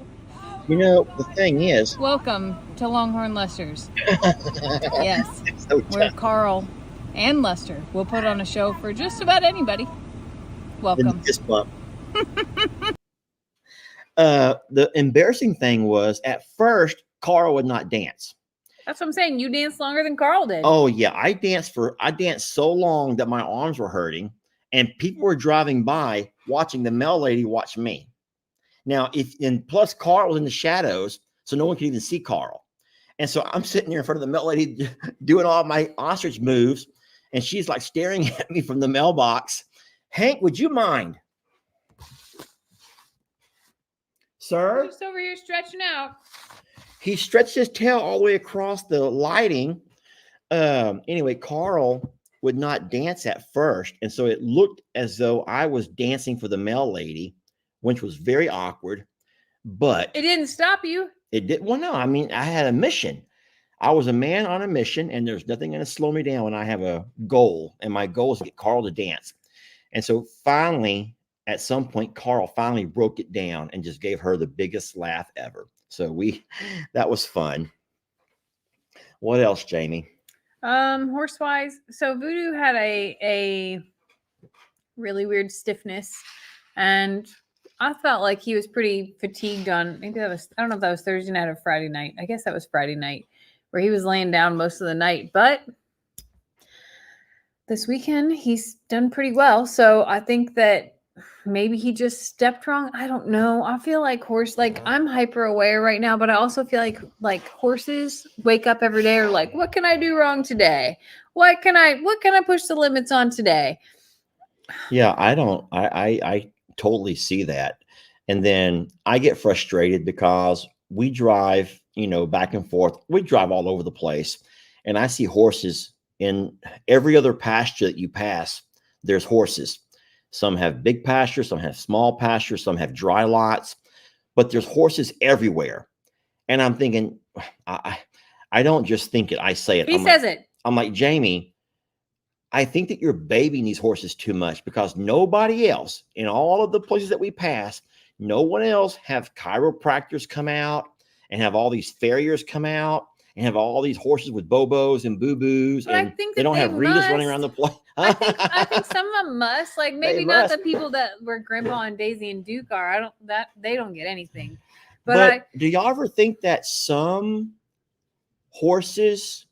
You know, the thing is... Welcome to Longhorn Lester's. Yes, so where Carl and Lester will put on a show for just about anybody. Welcome. This bump. The embarrassing thing was, at first, Carl would not dance. That's what I'm saying. You danced longer than Carl did. Oh, yeah. I danced so long that my arms were hurting. And people were driving by watching the mail lady watch me. Now, plus Carl was in the shadows, so no one could even see Carl. And so I'm sitting here in front of the mail lady doing all my ostrich moves, and she's like staring at me from the mailbox. Hank, would you mind? Sir? Just over here stretching out. He stretched his tail all the way across the lighting. Anyway, Carl would not dance at first. And so it looked as though I was dancing for the mail lady, which was very awkward, but it didn't stop you. It did. Well, no, I mean, I had a mission. I was a man on a mission, and there's nothing going to slow me down when I have a goal. And my goal is to get Carl to dance. And so finally, at some point, Carl finally broke it down and just gave her the biggest laugh ever. So that was fun. What else, Jamie? Horsewise, so Voodoo had a really weird stiffness, and I felt like he was pretty fatigued on, maybe that was, I don't know if that was Thursday night or Friday night. I guess that was Friday night, where he was laying down most of the night, but this weekend he's done pretty well. So I think that maybe he just stepped wrong. I don't know. I feel like I'm hyper aware right now, but I also feel like horses wake up every day or like, what can I do wrong today? What can I push the limits on today? Yeah, I totally see that. And then I get frustrated because we drive, back and forth. We drive all over the place, and I see horses in every other pasture that you pass. There's horses. Some have big pastures, some have small pastures, some have dry lots, but there's horses everywhere. And I'm thinking, I don't just think it, I say it. He says it. I'm like, Jamie, I think that you're babying these horses too much, because nobody else in all of the places that we pass, no one else have chiropractors come out and have all these farriers come out and have all these horses with Bobos and Boo Boos, but and they don't have Ritas running around the place. I think some of them must, like maybe not the people that were Grandpa and Daisy and Duke are. They don't get anything. But do y'all ever think that some horses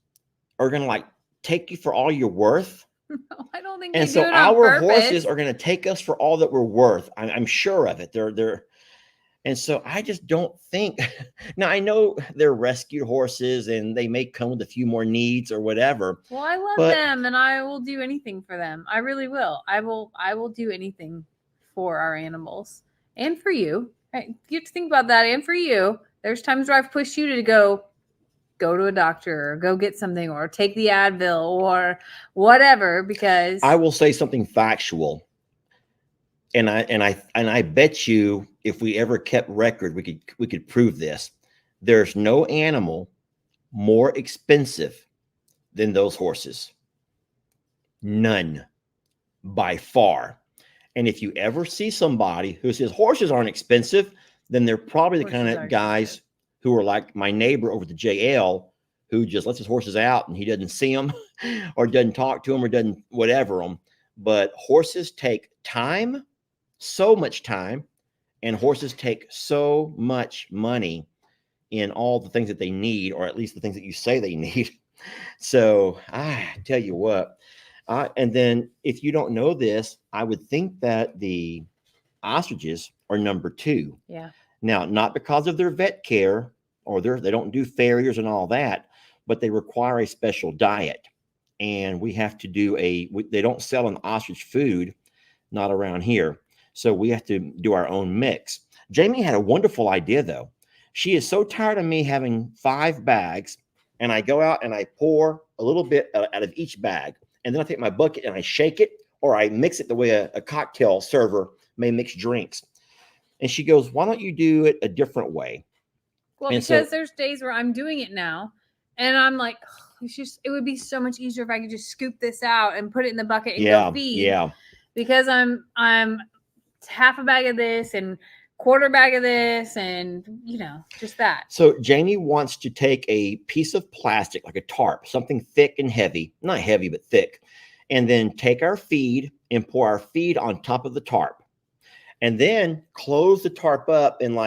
are gonna like take you for all you're worth? No, I don't think. And so our horses are gonna take us for all that we're worth. I'm sure of it. And so I just don't think. Now I know they're rescued horses, and they may come with a few more needs or whatever. Well, I love them, and I will do anything for them. I really will. I will do anything for our animals and for you. You have to think about that, and for you. There's times where I've pushed you to go to a doctor or go get something or take the Advil or whatever, because I will say something factual. And I bet you if we ever kept record, we could prove this. There's no animal more expensive than those horses. None, by far. And if you ever see somebody who says horses aren't expensive, then they're probably the kind of guys who are like my neighbor over at the JL, who just lets his horses out and he doesn't see them or doesn't talk to them or doesn't whatever them. But horses take time, so much time, and horses take so much money in all the things that they need, or at least the things that you say they need. So I tell you what, and then if you don't know this, I would think that the ostriches are number 2. Yeah. Now, not because of their vet care or they don't do farriers and all that, but they require a special diet. And we have to do they don't sell an ostrich food, not around here. So we have to do our own mix. Jamie had a wonderful idea though. She is so tired of me having 5 bags, and I go out and I pour a little bit out of each bag. And then I take my bucket and I shake it, or I mix it the way a cocktail server may mix drinks. And she goes, why don't you do it a different way? Well, and because there's days where I'm doing it now and I'm like, oh, it would be so much easier if I could just scoop this out and put it in the bucket and go feed. Yeah. Because I'm half a bag of this and quarter bag of this and, just that. So Jamie wants to take a piece of plastic, like a tarp, something thick and heavy, not heavy, but thick, and then take our feed and pour our feed on top of the tarp. And then close the tarp up and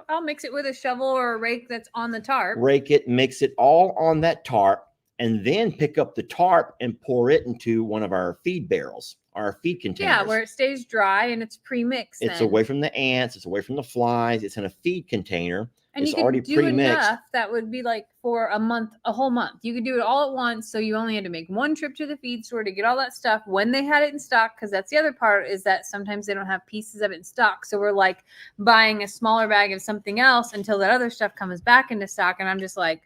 I'll mix it with a shovel or a rake that's on the tarp. Rake it, mix it all on that tarp, and then pick up the tarp and pour it into one of our feed barrels, our feed containers. Yeah, where it stays dry and it's pre-mixed. It's away from the ants. It's away from the flies. It's in a feed container. And it's already pre-mixed. Enough that would be like for a whole month. You could do it all at once. So you only had to make one trip to the feed store to get all that stuff when they had it in stock. Because that's the other part, is that sometimes they don't have pieces of it in stock. So we're like buying a smaller bag of something else until that other stuff comes back into stock. And I'm just like,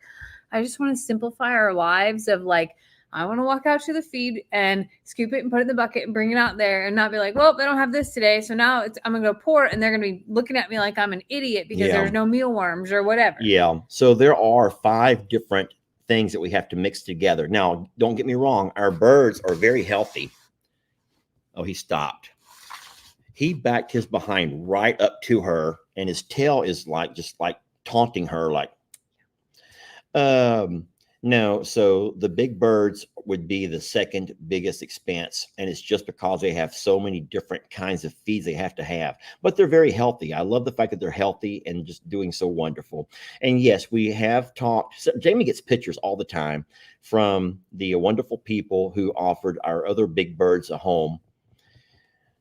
I just want to simplify our lives of like, I want to walk out to the feed and scoop it and put it in the bucket and bring it out there and not be like, well, they don't have this today. So now I'm going to go pour it, and they're going to be looking at me like I'm an idiot because there's no mealworms or whatever. Yeah. So there are 5 different things that we have to mix together. Now, don't get me wrong. Our birds are very healthy. Oh, he stopped. He backed his behind right up to her, and his tail is just taunting her no, so the big birds would be the second biggest expense, and it's just because they have so many different kinds of feeds they have to have. But they're very healthy. I love the fact that they're healthy and just doing so wonderful. And yes, we have talked. So Jamie gets pictures all the time from the wonderful people who offered our other big birds a home.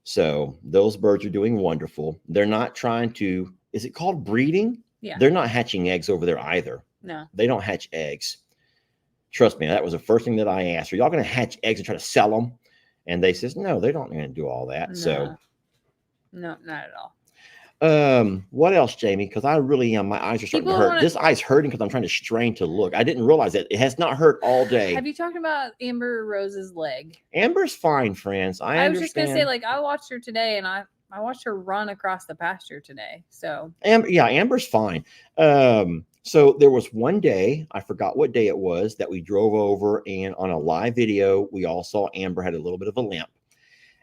So those birds are doing wonderful. They're not trying to, is it called breeding? Yeah. They're not hatching eggs over there either. No. They don't hatch eggs. Trust me, that was the first thing that I asked. Are y'all going to hatch eggs and try to sell them? And they says, no, they don't going to do all that. No. So, no, not at all. What else, Jamie? Because I really am. My eyes are starting to hurt. This eye's hurting because I'm trying to strain to look. I didn't realize that it has not hurt all day. Have you talked about Amber Rose's leg? Amber's fine, friends. I was just gonna say, I watched her today, and I watched her run across the pasture today. So Amber's fine. So there was one day, I forgot what day it was, that we drove over, and on a live video, we all saw Amber had a little bit of a limp.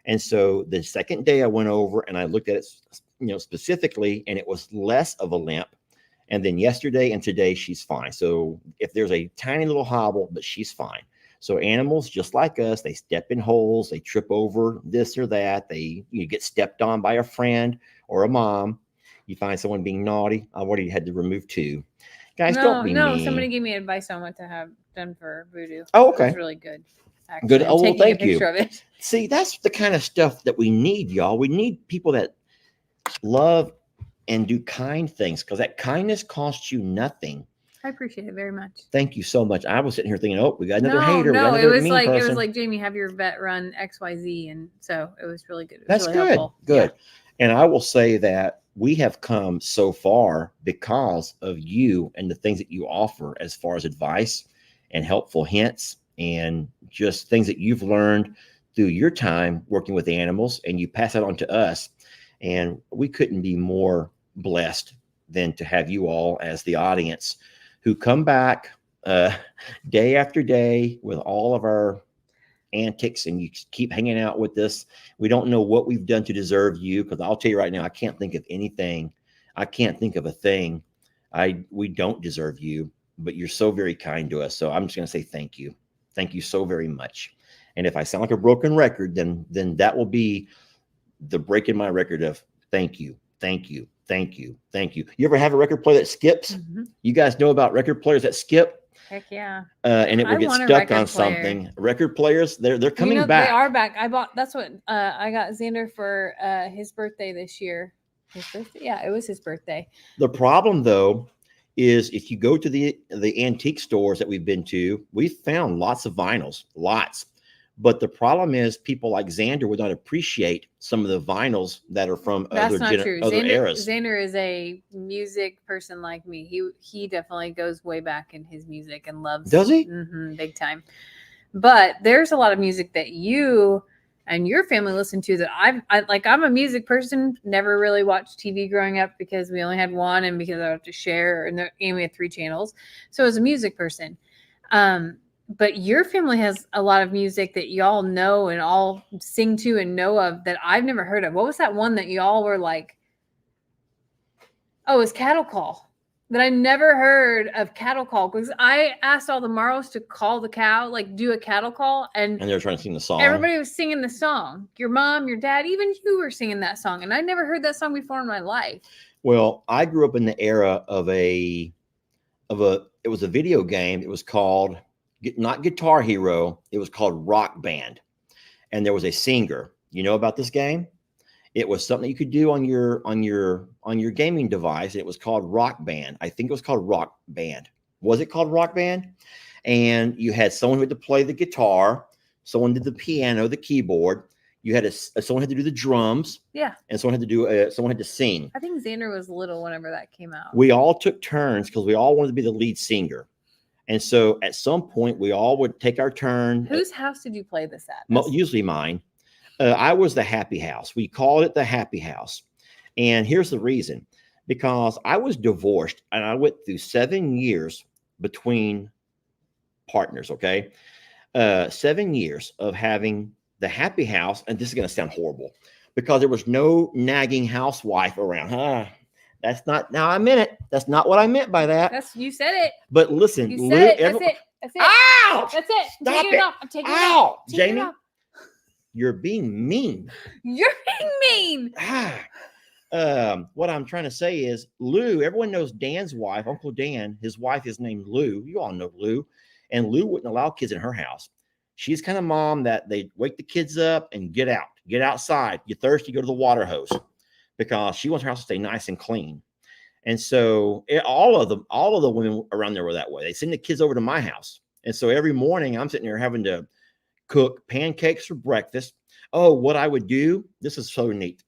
And so the second day I went over and I looked at it, specifically, and it was less of a limp. And then yesterday and today, she's fine. So if there's a tiny little hobble, but she's fine. So animals, just like us, they step in holes, they trip over this or that. You get stepped on by a friend or a mom. You find someone being naughty. I've already had to remove 2. Guys, don't be mean. Somebody gave me advice on what to have done for voodoo. Oh, okay. It was really good. Actually. Good. Oh, well, thank you. Of it. See, that's the kind of stuff that we need, y'all. We need people that love and do kind things, because that kindness costs you nothing. I appreciate it very much. Thank you so much. I was sitting here thinking, oh, we got another hater. No, it was like Jamie, have your vet run XYZ, and so it was really good. That's really good. Helpful. Good. Yeah. And I will say that we have come so far because of you and the things that you offer as far as advice and helpful hints and just things that you've learned through your time working with animals, and you pass that on to us. And we couldn't be more blessed than to have you all as the audience who come back day after day with all of our antics, and you keep hanging out with us. We don't know what we've done to deserve you, because I'll tell you right now, I can't think of anything. I can't think of a thing. We don't deserve you, but you're so very kind to us. So I'm just going to say thank you. Thank you so very much. And if I sound like a broken record, then that will be the break in my record of thank you, thank you, thank you, thank you. You ever have a record player that skips? Mm-hmm. You guys know about record players that skip? Heck yeah. And it will get stuck on something. Record players, they're coming back. They are back. That's what I got Xander for his birthday this year. His birthday? Yeah, it was his birthday. The problem, though, is if you go to the antique stores that we've been to, we've found lots of vinyls, lots. But the problem is people like Xander would not appreciate some of the vinyls that are from other eras. Xander is a music person like me. He definitely goes way back in his music and loves. Does he? Mm-hmm, big time. But there's a lot of music that you and your family listen to that I'm a music person. Never really watched TV growing up because we only had one, and because I have to share, and we had 3 channels. So as a music person, but your family has a lot of music that y'all know and all sing to and know of that I've never heard of. What was that one that y'all were like? Oh, it was Cattle Call. That I never heard of Cattle Call, because I asked all the Maros to call the cow, like do a cattle call, and they were trying to sing the song. Everybody was singing the song. Your mom, your dad, even you were singing that song, and I never heard that song before in my life. Well, I grew up in the era of it was a video game. It was called not Guitar Hero. It was called Rock Band, and there was a singer. You know about this game? It was something you could do on your gaming device. And it was called Rock Band. I think it was called Rock Band. Was it called Rock Band? And you had someone who had to play the guitar, someone did the piano, the keyboard. You had someone had to do the drums. Yeah. And someone had to sing. I think Xander was little whenever that came out. We all took turns because we all wanted to be the lead singer. And so at some point we all would take our turn. Whose house did you play this at? Usually mine. I was the happy house. We called it the happy house. And here's the reason. Because I was divorced and I went through 7 years between partners, okay? 7 years of having the happy house. And this is going to sound horrible because there was no nagging housewife around. That's not, now I meant it. That's not what I meant by that. You said it. But listen. You said it. That's it. Ouch! That's it. Stop it. I'm taking it off. Jamie. You're being mean. You're being mean. What I'm trying to say is Lou, everyone knows Dan's wife, Uncle Dan, his wife is named Lou. You all know Lou. And Lou wouldn't allow kids in her house. She's kind of mom that they wake the kids up and get outside. You're thirsty, go to the water hose, because she wants her house to stay nice and clean. And so all of the women around there were that way. They send the kids over to my house. And so every morning I'm sitting there having to cook pancakes for breakfast. Oh, what I would do, this is so neat.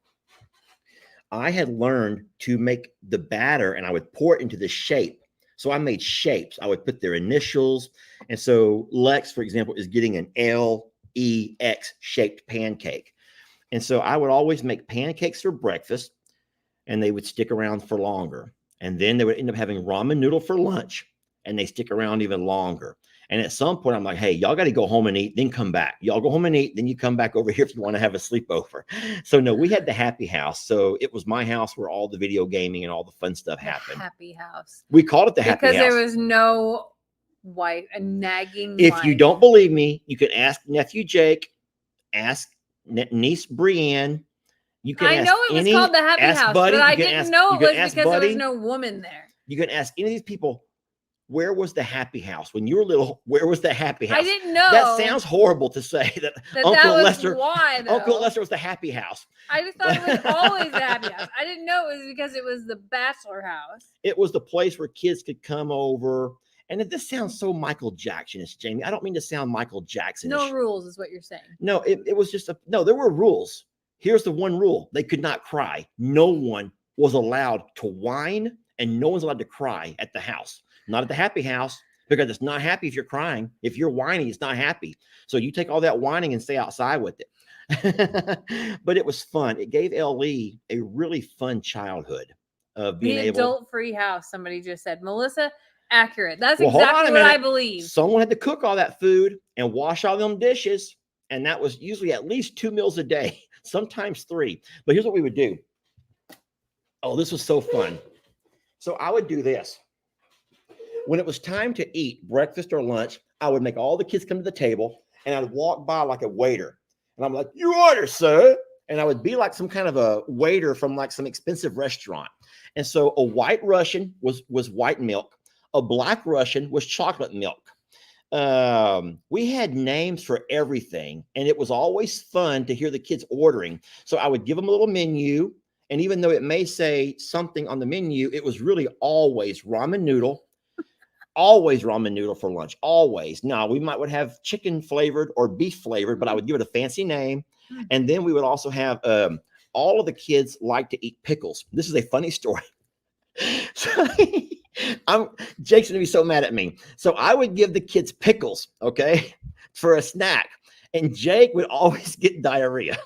I had learned to make the batter and I would pour it into the shape. So I made shapes. I would put their initials. And so Lex, for example, is getting an LEX shaped pancake. And so I would always make pancakes for breakfast and they would stick around for longer. And then they would end up having ramen noodle for lunch and they stick around even longer. And at some point, I'm like, hey, y'all got to go home and eat, then come back. Y'all go home and eat, then you come back over here if you want to have a sleepover. So no, we had the happy house. So it was my house where all the video gaming and all the fun stuff happened. Happy house. We called it the happy house. Because there was no nagging If wife. you don't believe me, you can ask nephew Jake, ask niece Brienne. You can I know it was called the happy house, Buddy, but I didn't know it was because Buddy, there was no woman there. You can ask any of these people, where was the happy house? When you were little, where was the happy house? I didn't know. That sounds horrible to say that Uncle Lester was the happy house. I just thought it was always the happy house. I didn't know it was because it was the bachelor house. It was the place where kids could come over. And this sounds so Michael Jackson-ish, Jamie. I don't mean to sound Michael Jackson-ish. No rules is what you're saying. No, it was just there were rules. Here's the one rule. They could not cry. No one was allowed to whine, and no one's allowed to cry at the house. Not at the happy house, because it's not happy if you're crying. If you're whining, it's not happy. So you take all that whining and stay outside with it. But it was fun. It gave Ellie a really fun childhood of being able. The adult-free house, somebody just said. Melissa, accurate. That's exactly what I believe. Someone had to cook all that food and wash all them dishes. And that was usually at least 2 meals a day, sometimes 3. But here's what we would do. Oh, this was so fun. So I would do this. When it was time to eat breakfast or lunch, I would make all the kids come to the table, and I'd walk by like a waiter. And I'm like, "You order, sir." And I would be like some kind of a waiter from like some expensive restaurant. And so a white Russian was white milk. A black Russian was chocolate milk. We had names for everything, and it was always fun to hear the kids ordering. So I would give them a little menu, and even though it may say something on the menu, it was really always ramen noodle. Always ramen noodle for lunch. Always. Now, we would have chicken flavored or beef flavored, but I would give it a fancy name. And then we would also have all of the kids like to eat pickles. This is a funny story. So, Jake's gonna be so mad at me. So I would give the kids pickles, okay, for a snack. And Jake would always get diarrhea.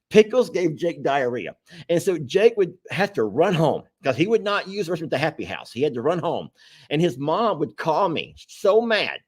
Pickles gave Jake diarrhea. And so Jake would have to run home because he would not use the restroom at the happy house. He had to run home. And his mom would call me so mad.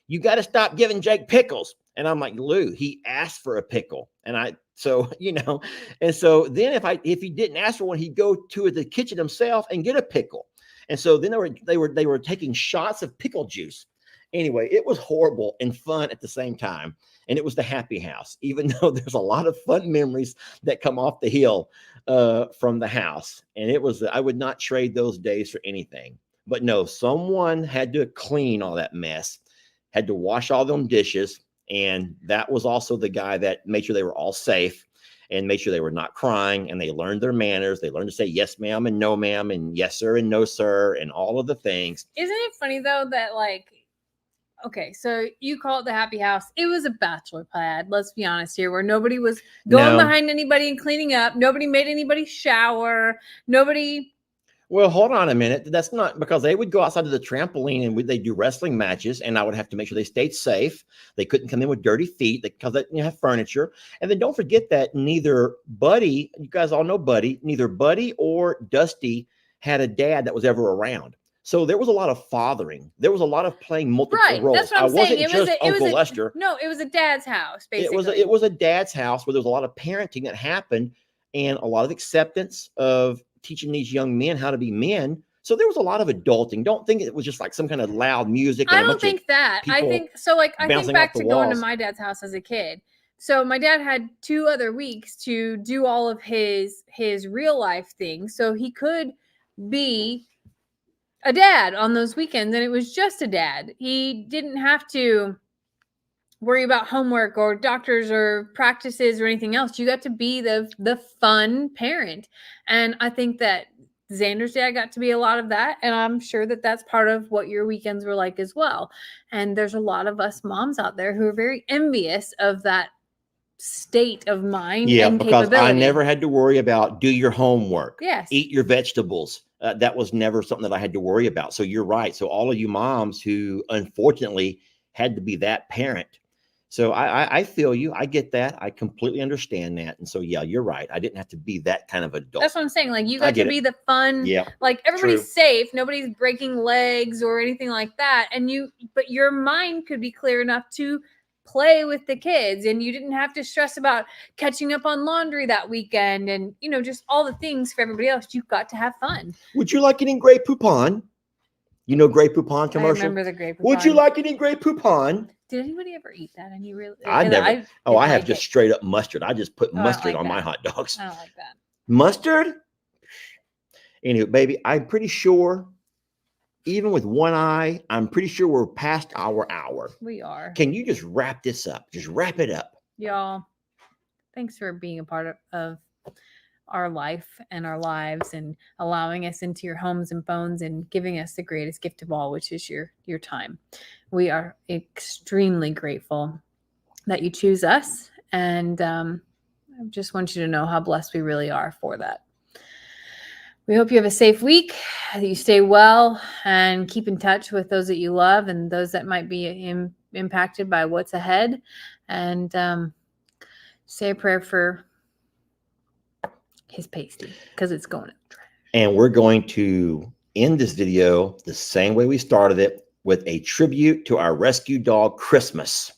"You got to stop giving Jake pickles." And I'm like, "Lou, he asked for a pickle." And so then if he didn't ask for one, he'd go to the kitchen himself and get a pickle. And so then they were taking shots of pickle juice. Anyway, it was horrible and fun at the same time. And it was the happy house, even though there's a lot of fun memories that come off the hill from the house. And I would not trade those days for anything. But no, someone had to clean all that mess, had to wash all them dishes. And that was also the guy that made sure they were all safe and made sure they were not crying, and they learned their manners. They learned to say yes, ma'am, and no, ma'am, and yes, sir, and no, sir, and all of the things. Isn't it funny, though, that okay, so you call it the happy house. It was a bachelor pad, let's be honest here, where nobody was going behind anybody and cleaning up. Nobody made anybody shower. Nobody. Well, hold on a minute. That's not because they would go outside to the trampoline and they do wrestling matches, and I would have to make sure they stayed safe. They couldn't come in with dirty feet because they have furniture. And then don't forget that neither Buddy, you guys all know Buddy, neither Buddy or Dusty had a dad that was ever around. So there was a lot of fathering. There was a lot of playing multiple roles. That's what I'm saying. It wasn't just Uncle Lester. No, it was a dad's house, basically. It was a dad's house where there was a lot of parenting that happened and a lot of acceptance of teaching these young men how to be men. So there was a lot of adulting. Don't think it was just like some kind of loud music. I don't think that. I think so. I think back to going to my dad's house as a kid. So my dad had 2 other weeks to do all of his real life things. So he could be a dad on those weekends, and it was just a dad. He didn't have to worry about homework or doctors or practices or anything else. You got to be the fun parent. And I think that Xander's dad got to be a lot of that. And I'm sure that that's part of what your weekends were like as well. And there's a lot of us moms out there who are very envious of that state of mind. Yeah, and because I never had to worry about do your homework. Yes. Eat your vegetables. That was never something that I had to worry about. So you're right. So all of you moms who unfortunately had to be that parent. So I feel you. I get that. I completely understand that. And so, yeah, you're right. I didn't have to be that kind of adult. That's what I'm saying. Like, you got to be the fun. Yeah. Like, everybody's True. safe. Nobody's breaking legs or anything like that. But your mind could be clear enough to play with the kids, and you didn't have to stress about catching up on laundry that weekend and, just all the things for everybody else. You got to have fun. Would you like any Grey Poupon? You know Grey Poupon commercial? I remember the Grey Poupon. Would you like any Grey Poupon? Did anybody ever eat that? And you really? I never. I have just straight up mustard. I just put mustard on my hot dogs. I don't like that. Mustard? Anyway, baby, I'm pretty sure, even with one eye, I'm pretty sure we're past our hour. We are. Can you just wrap this up? Just wrap it up. Y'all, thanks for being a part of our life and our lives and allowing us into your homes and phones and giving us the greatest gift of all, which is your time. We are extremely grateful that you choose us. And I just want you to know how blessed we really are for that. We hope you have a safe week, that you stay well, and keep in touch with those that you love and those that might be impacted by what's ahead. And say a prayer for his pasty, because it's going in the trash. And we're going to end this video the same way we started it, with a tribute to our rescue dog, Christmas.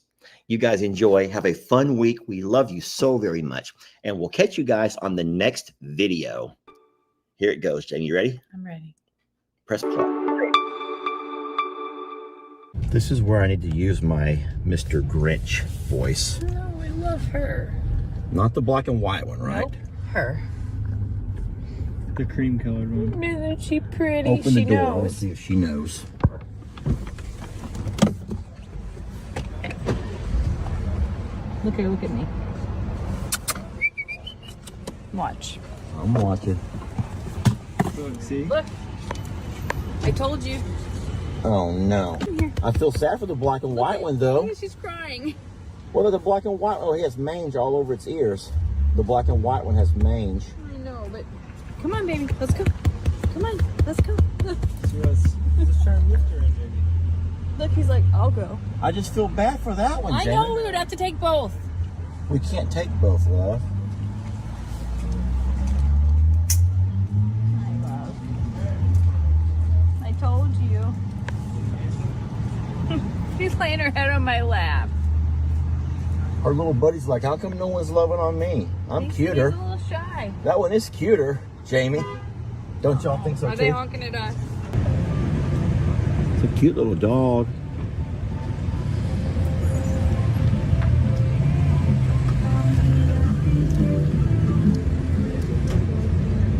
You guys enjoy. Have a fun week. We love you so very much. And we'll catch you guys on the next video. Here it goes, Jamie. You ready? I'm ready. Press play. This is where I need to use my Mr. Grinch voice. No, I love her. Not the black and white one, right? Nope. Her. The cream colored one. Isn't she pretty? Open the door. Knows. Let's see if she knows. Look at me. Watch. I'm watching. Look, see? Look. I told you. Oh, no. I feel sad for the black and white one, though. Look, she's crying. What are the black and white? Oh, he has mange all over its ears. The black and white one has mange. I know, but come on, baby. Let's go. Come on. Let's go. Look. She was just trying to lift her in, baby. Look, he's like, I'll go. I just feel bad for that one, I Janet. know we would have to take both. We can't take both, love. I love. I told you. She's laying her head on my lap. Her little buddy's like, how come no one's loving on me? I'm cuter. He's a little shy. That one is cuter, Jamie. Don't y'all think so, Are too? they honking at us? It's a cute little dog.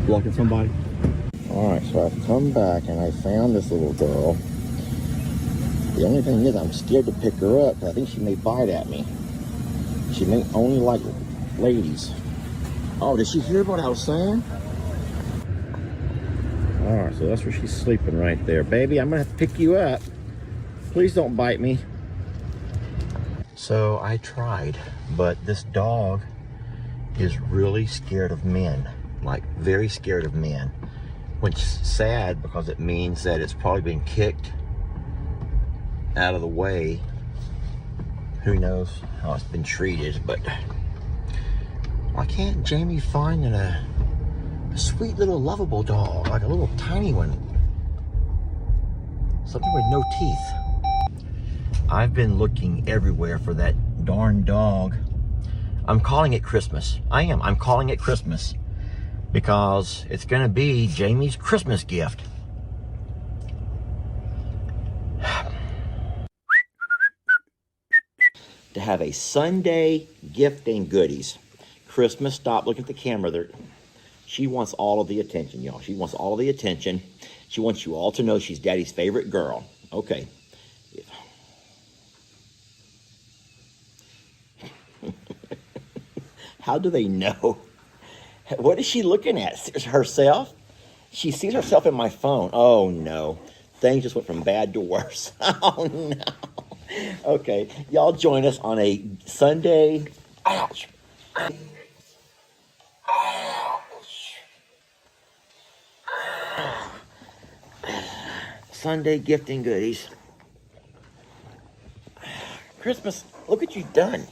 Blocking somebody. All right, so I've come back and I found this little girl. The only thing is I'm scared to pick her up. I think she may bite at me. She may only like ladies. Oh, did she hear what I was saying? All right, so that's where she's sleeping right there. Baby, I'm gonna have to pick you up. Please don't bite me. So I tried, but this dog is really scared of men, like very scared of men, which is sad because it means that it's probably been kicked out of the way. Who knows how it's been treated, but why can't Jamie find a sweet little lovable dog, like a little tiny one, something with no teeth? I've been looking everywhere for that darn dog. I'm calling it Christmas. I'm calling it Christmas because it's gonna be Jamie's Christmas gift. To have a Sunday gift and goodies. Christmas, stop looking at the camera. She wants all of the attention, y'all. She wants all of the attention. She wants you all to know she's Daddy's favorite girl. Okay. How do they know? What is she looking at? Herself? She sees herself in my phone. Oh, no. Things just went from bad to worse. Oh, no. Okay. Y'all join us on a Sunday. Ouch. Sunday gifting goodies. Christmas, look what you've done.